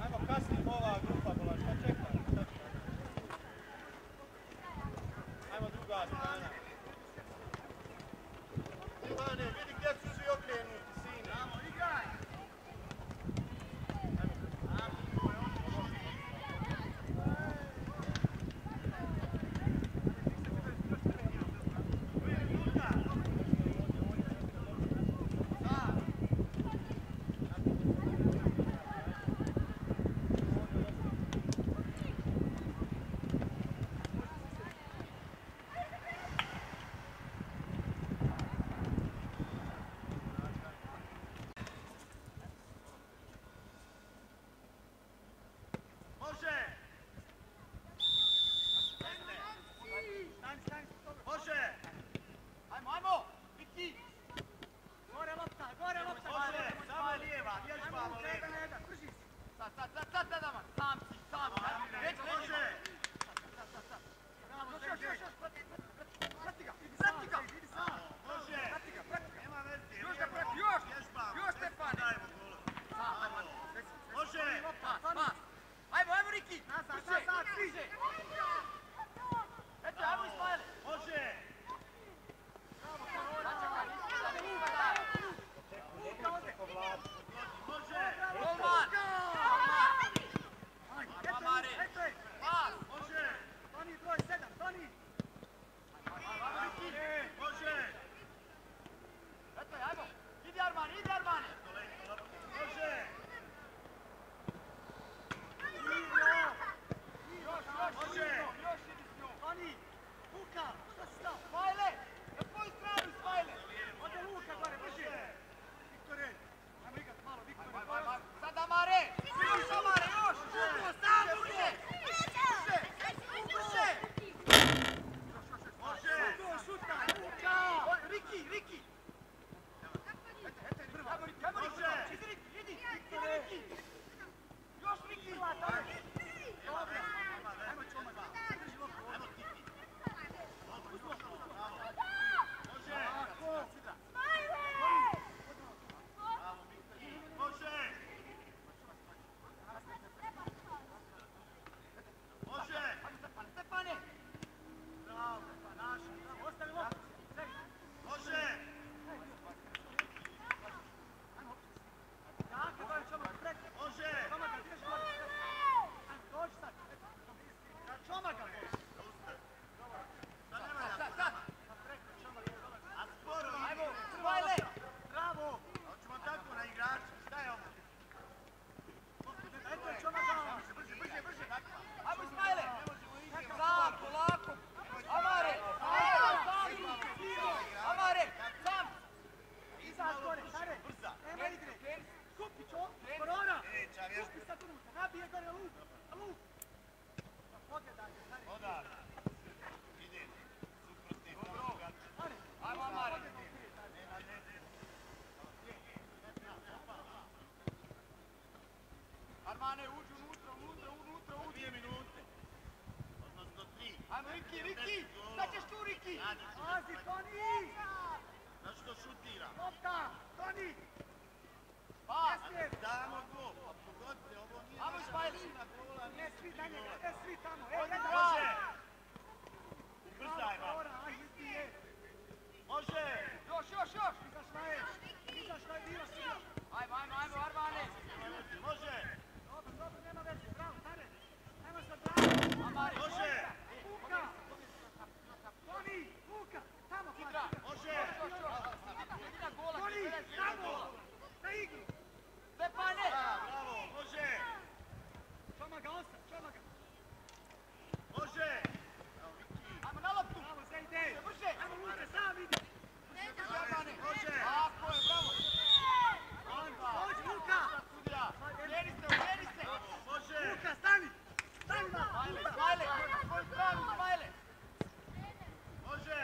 Ajmo kasnije ova grupa bola, šta čeka? Ajmo druga strana. Ivane, vidi gdje su svi okrenuti, sine. Ajmo, igraj! Armane, uđi unutra, 2 minute. Odnosno 3. Ajmo, Riki, šta ćeš tu, Riki? Pazi, Toni! Zašto šutira? Lopta, Toni! Pas! Dajmo gol, a pogodite, ovo nije... Ajmo, Ismail! Ne svi na njega, ne svi tamo, može! Ubrzaj, ba! Može! Još! Izašla je, bilo si još! Ajmo, Armane! Može! Dobro, nema veze, bravo, stane! Ajmo sad, bravo! Amare, može! Vuka! Toni, Vuka! Tamo, Hidra! Može! Toni, tamo! Na igru! Stepane! Bravo, može! Čomaga 8, čomaga! Može! Ajmo na loptu! Bravo, za ideju! Brže! Ajmo, Vuka, sam ide! Može! Tako je, bravo! Dođi, Vuka! Uvjeri se! Može! Vuka, stani! Stani na! Smajle! Svoj stranu, Smajle! Može!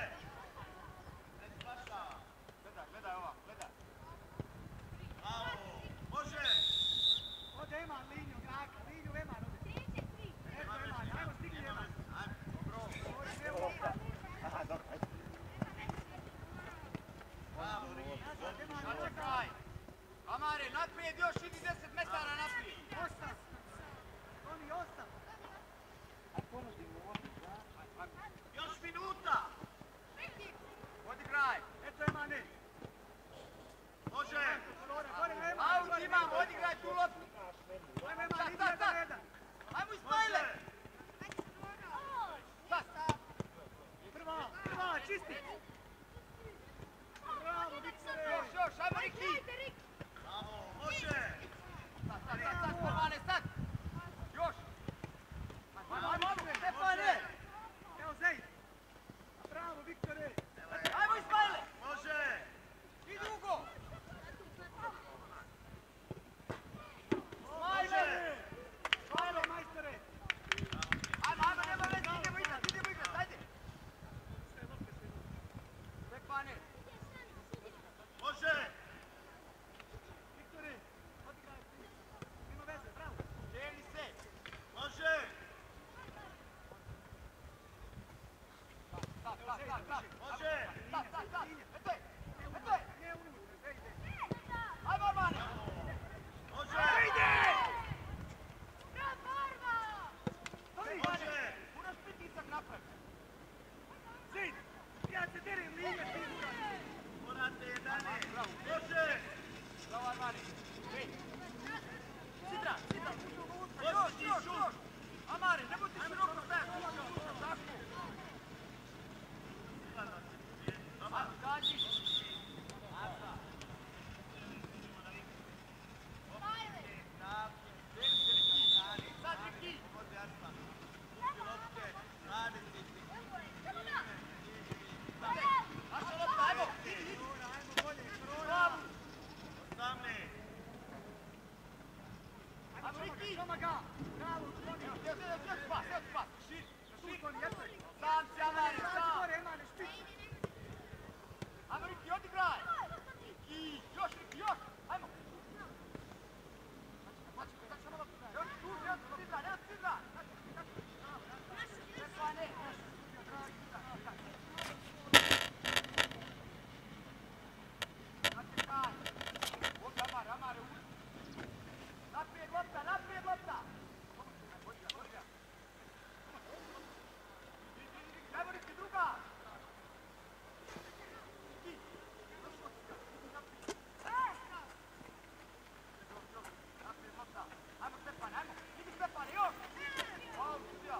Kraj. Amare, naprijed još, idi 10 metara naprijed. 8. Toni, 8. Još minuta. Odigraj. Eto je Mane. Može. Gore, Ema. Aut imam, odigraj tu loptu. Ajmo, Ema, idi jedan na jedan. Ajmo Ismaile. Prva, čisti. Bravo, Viktore. Još, ajmo Riki. Može. Sad, Pomane, sad. Još. Ajmo, Stefane. Evo Zejn. Bravo, Viktore. Ajmo Ismaile. Može. Idi Ugo. Ismaile. Bravo, majstore. Ajmo, nema veze, idemo igrat, ajde. Stefane. Može. Viktore, odigraj. Nema veze, bravo. Kreni se. Može. Tak. Može. Tak. Eto je. Ne unutra, Zejde. Ajmo Armane. Može. Ide! Može. Moraš pritisak napravi. Zejd, ja se derem, nije ti uraš. Morate 11. Može. Bravo Armane. Sidra. Još. Amare, ne budi široko stajati. Tako. Kaži. Sad Riki. Naša lopta, ajmo. Bravo. Ajmo Riki. Šoma ga. Bravo, Toni. Još pas. Šir. Toni, eto je. Sam si Amare, sam. Gore, Ema, ne špiči. Ajmo Riki, odigraj! Riki, još! Ajmo! Još tu, sidra! Stefane! Načekaj! Ovdje Amare, naprijed lopta! Ajmo Riki, druga! Ajmo Stefane, idi Stefane, još! Austria!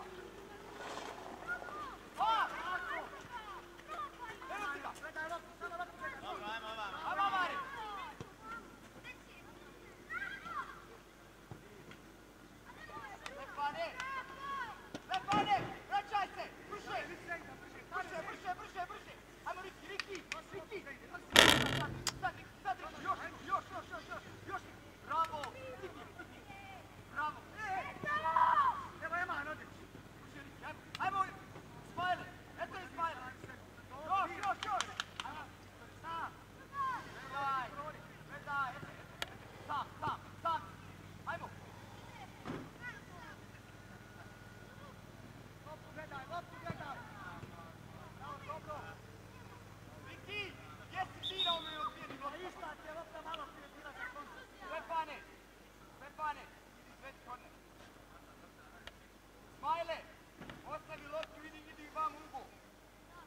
Evo ti ga! Gledaj loptu, samo loptu gledaj. Ajmo Amare! Stefane! Vraćaj se! Brže! Brže! Ajmo Riki! Sad Riki! Još! Bravo! Bravo! Evo Ema, nodi. Ajmo! Ismaile! Eto je Ismaile! Još! Sam! Gledaj! Sam! Ajmo! Loptu gledaj. Bravo, dobro. Riki! Gdje si tirao me od tijeni A lopta? ista ti je lopta malo prije bila za koncu. Stefane! Idi sveti korner. Ismaile! Ostavi loptu, idi vam Ugo.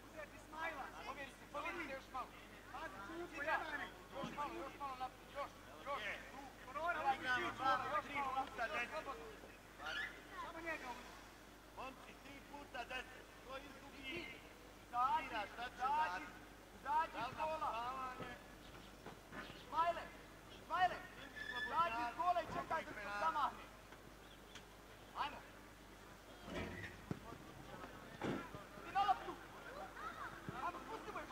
Uzeti Smajla. Pomjeri se još malo. Pazi, čupu, Sidra! Emane. Još malo naprijed, još! Korona, Još uđi čiču. malo naprijed, slobodno. Samo njega uđi. Momci, 3 puta 10. To izgubi. Izađi iz gola. Ismaile! Izađi iz gola i čekaj da se zamahne. Ajmo. Idi na loptu. Ajmo, pustimo je.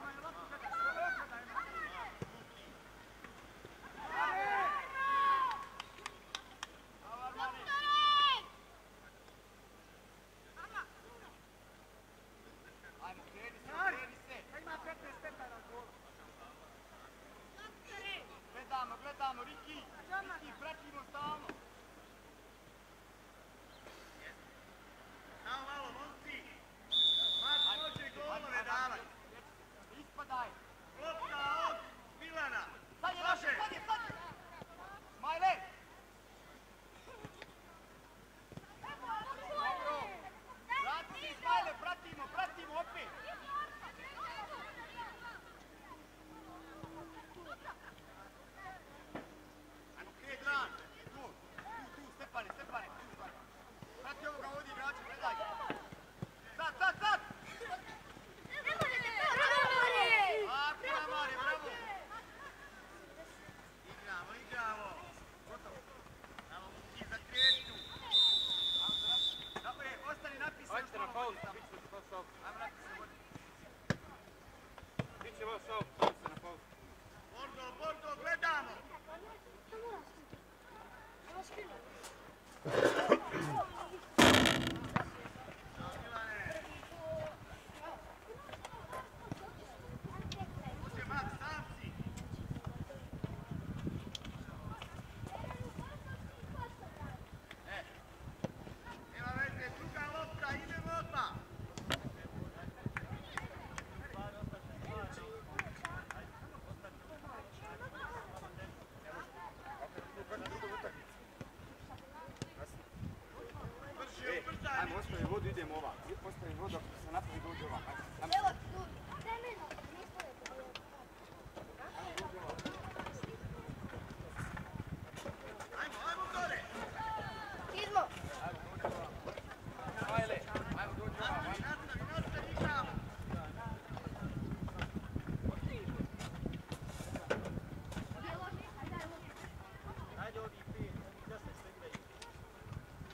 Ajmo, loptu gledaj. Bordo, gledamo! Ajmo, ostavim vodu, idemo ovako. Ostavim vodu, ako se napravi dođe ovako. Evo ti tu. Temeljno, nismo je to. Ajmo gore! Izmo. Ajle, ajmo dođe ovako. Nastavi, igramo!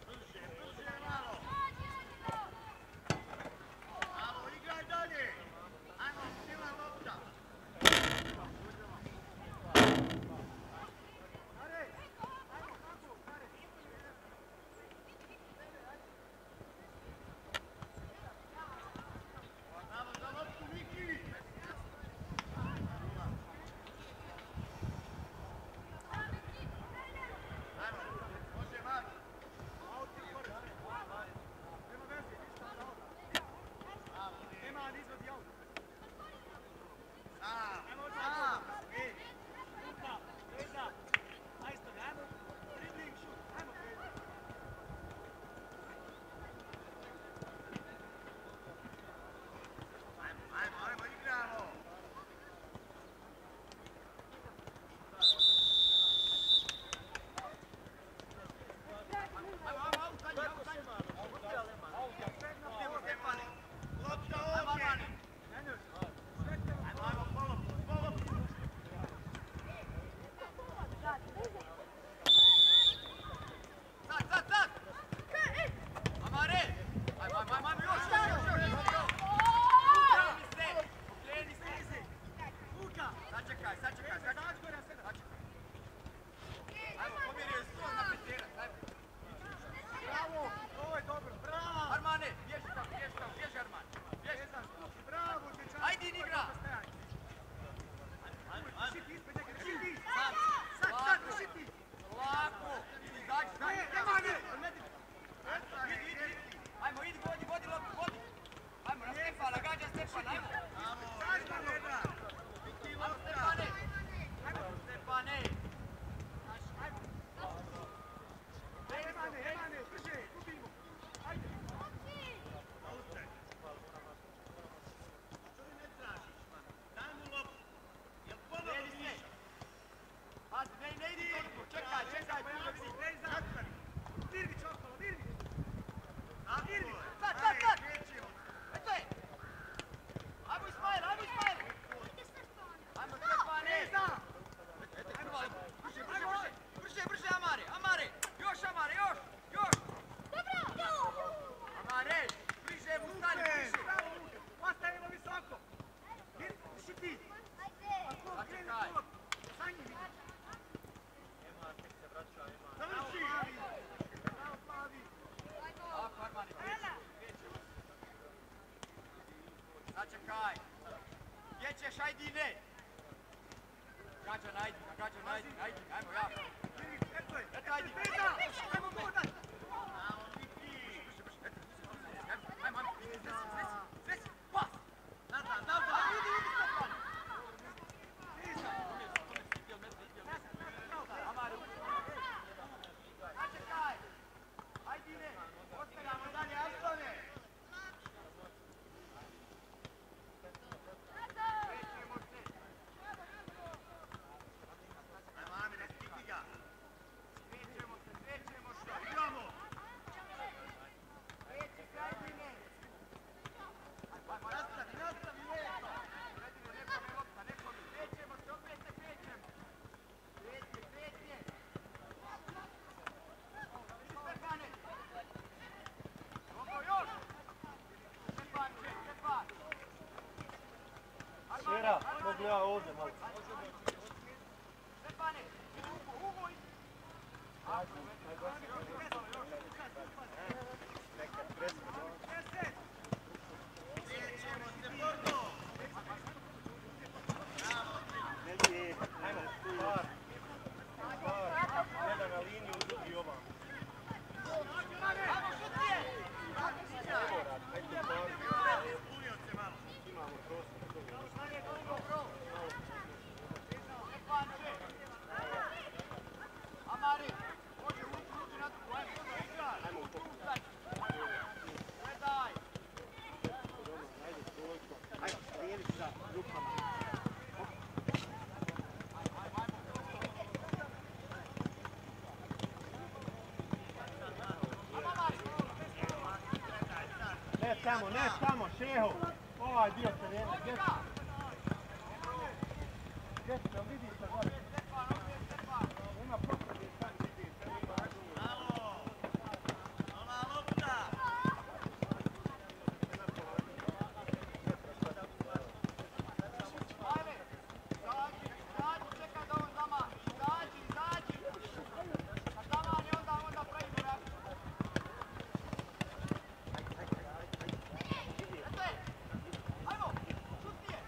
Brže malo! Alo, igraj dalje! Ajmo, sila lopta! Bravo za loptu, Miki! Ajmo, može Maki! Sam! Ajmo, igramo! Lopta ovdje! Ajmo, poloptu! Sad! Amare! Ajmo, još! Pokreni se! Sačekaj! Ajmo, pobjeri je stol na peterac, ajmo! Bravo, ovo je dobro, bravo! Armane, bježi Armane! Bježi! Bravo, dječak! Ajde, igra! Šiti ispred njega, šiti! Sad, šiti! Lako! Izađi! Ajmo, idi, vodi loptu, vodi! Ajmo, na Stefana, gađa Stefana, ajmo! Ajmo, Stefane! Stefane! Emane, brže, gubimo! Ajde! Pazi, ne idi toliko, čekaj, Virvi čokolo, virvi! sad! Eto je! Ajmo Ismail! Ajmo Stefane! Brže, Amare! Još! Amare, bliže mu stani, bliže! Ostavimo visoko! Šiti! Sačekaj! Sa njim! Završi! Bravo, Plavi! Ako, Armani, sačekaj! Gdje ćeš, Ajdine? Gađa na Ajdin, ajmo ja! Eto je! Eto Ajdin! Ajmo Bodan! Bravo, Miki! Ajmo! Svesi! Pas! Nazad! Amare! Sačekaj! Ajdine! Ostavljamo dalje, Astone! Krećemo se! Ajmo, Amire, stiti ga! Krećemo što? Igramo! Mogu ja ovdje malo. Stefane, uvuj! Ajmo, par. Jedan na liniju, drugi ovam. Ajmo, šutije! Imamo prostor. Amari, može ući na tu, ajmo u toku. Gledaj! Ajde, toliko. Ajde, prijeli sa rukama. Ne tamo, Šeho. Ovaj dio terena, gdje si? Gdje si, jel vidiš se gore? Nema potrebe, sam vidiš. Ajde, izađi, čekaj da on zamahne. Izađi. Kad zamahne, onda pravimo reakciju. Ajmo, šutije!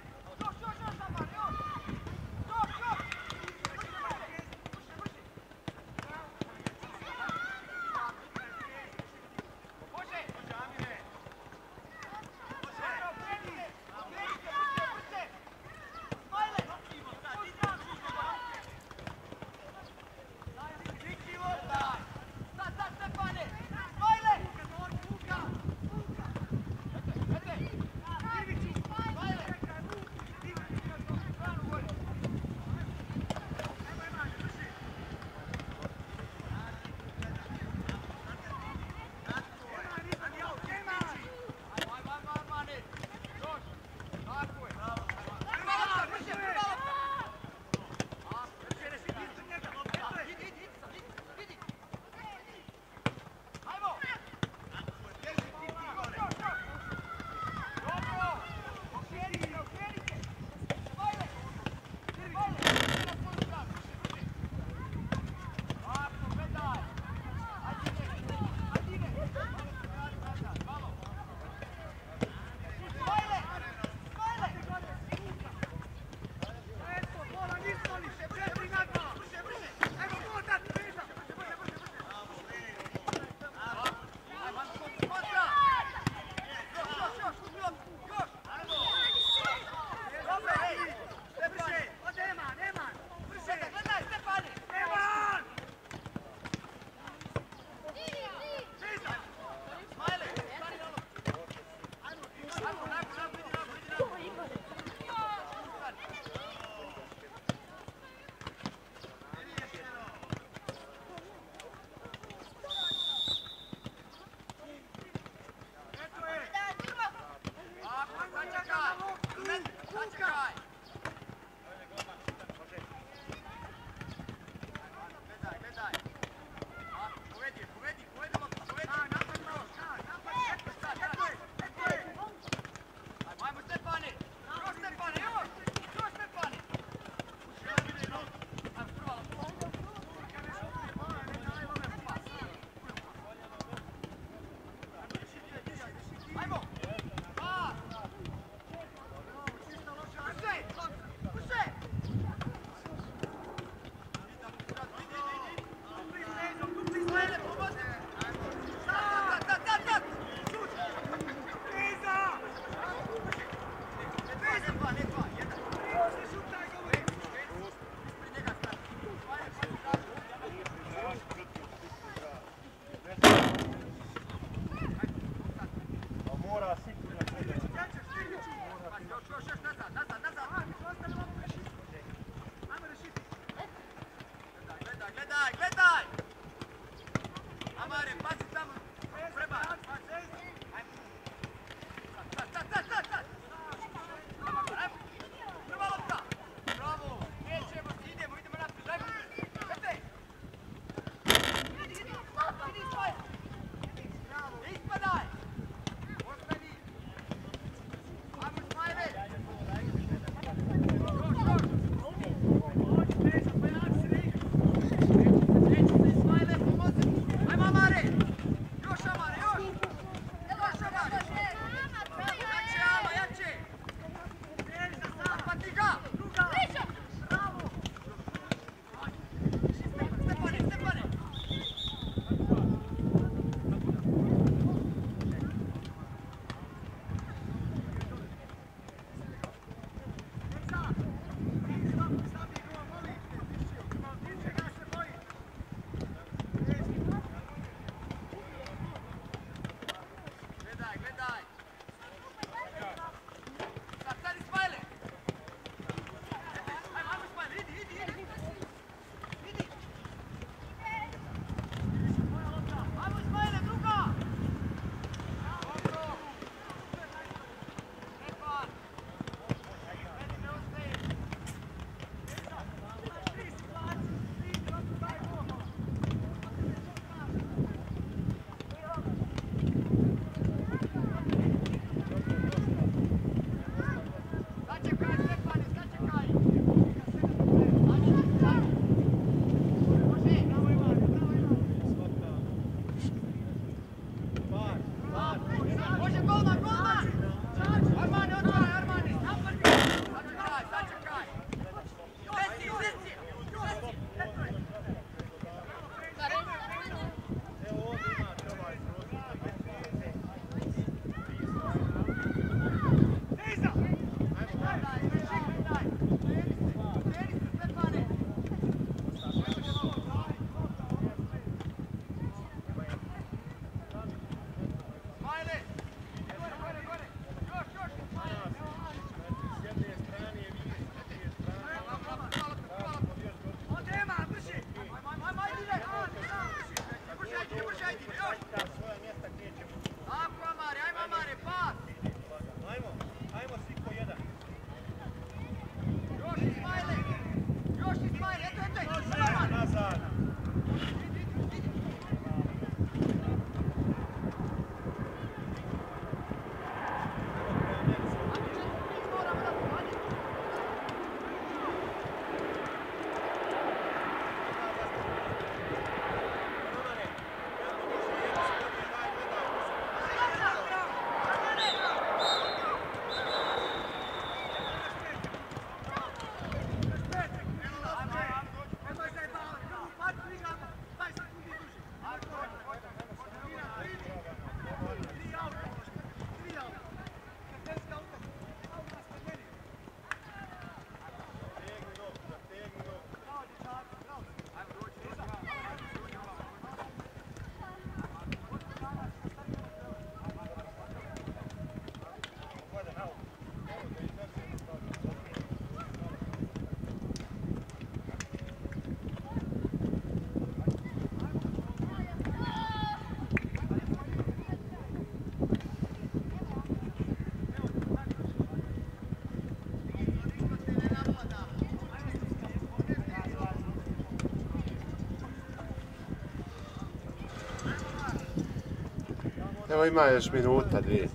Evo ima još minuta, dvije.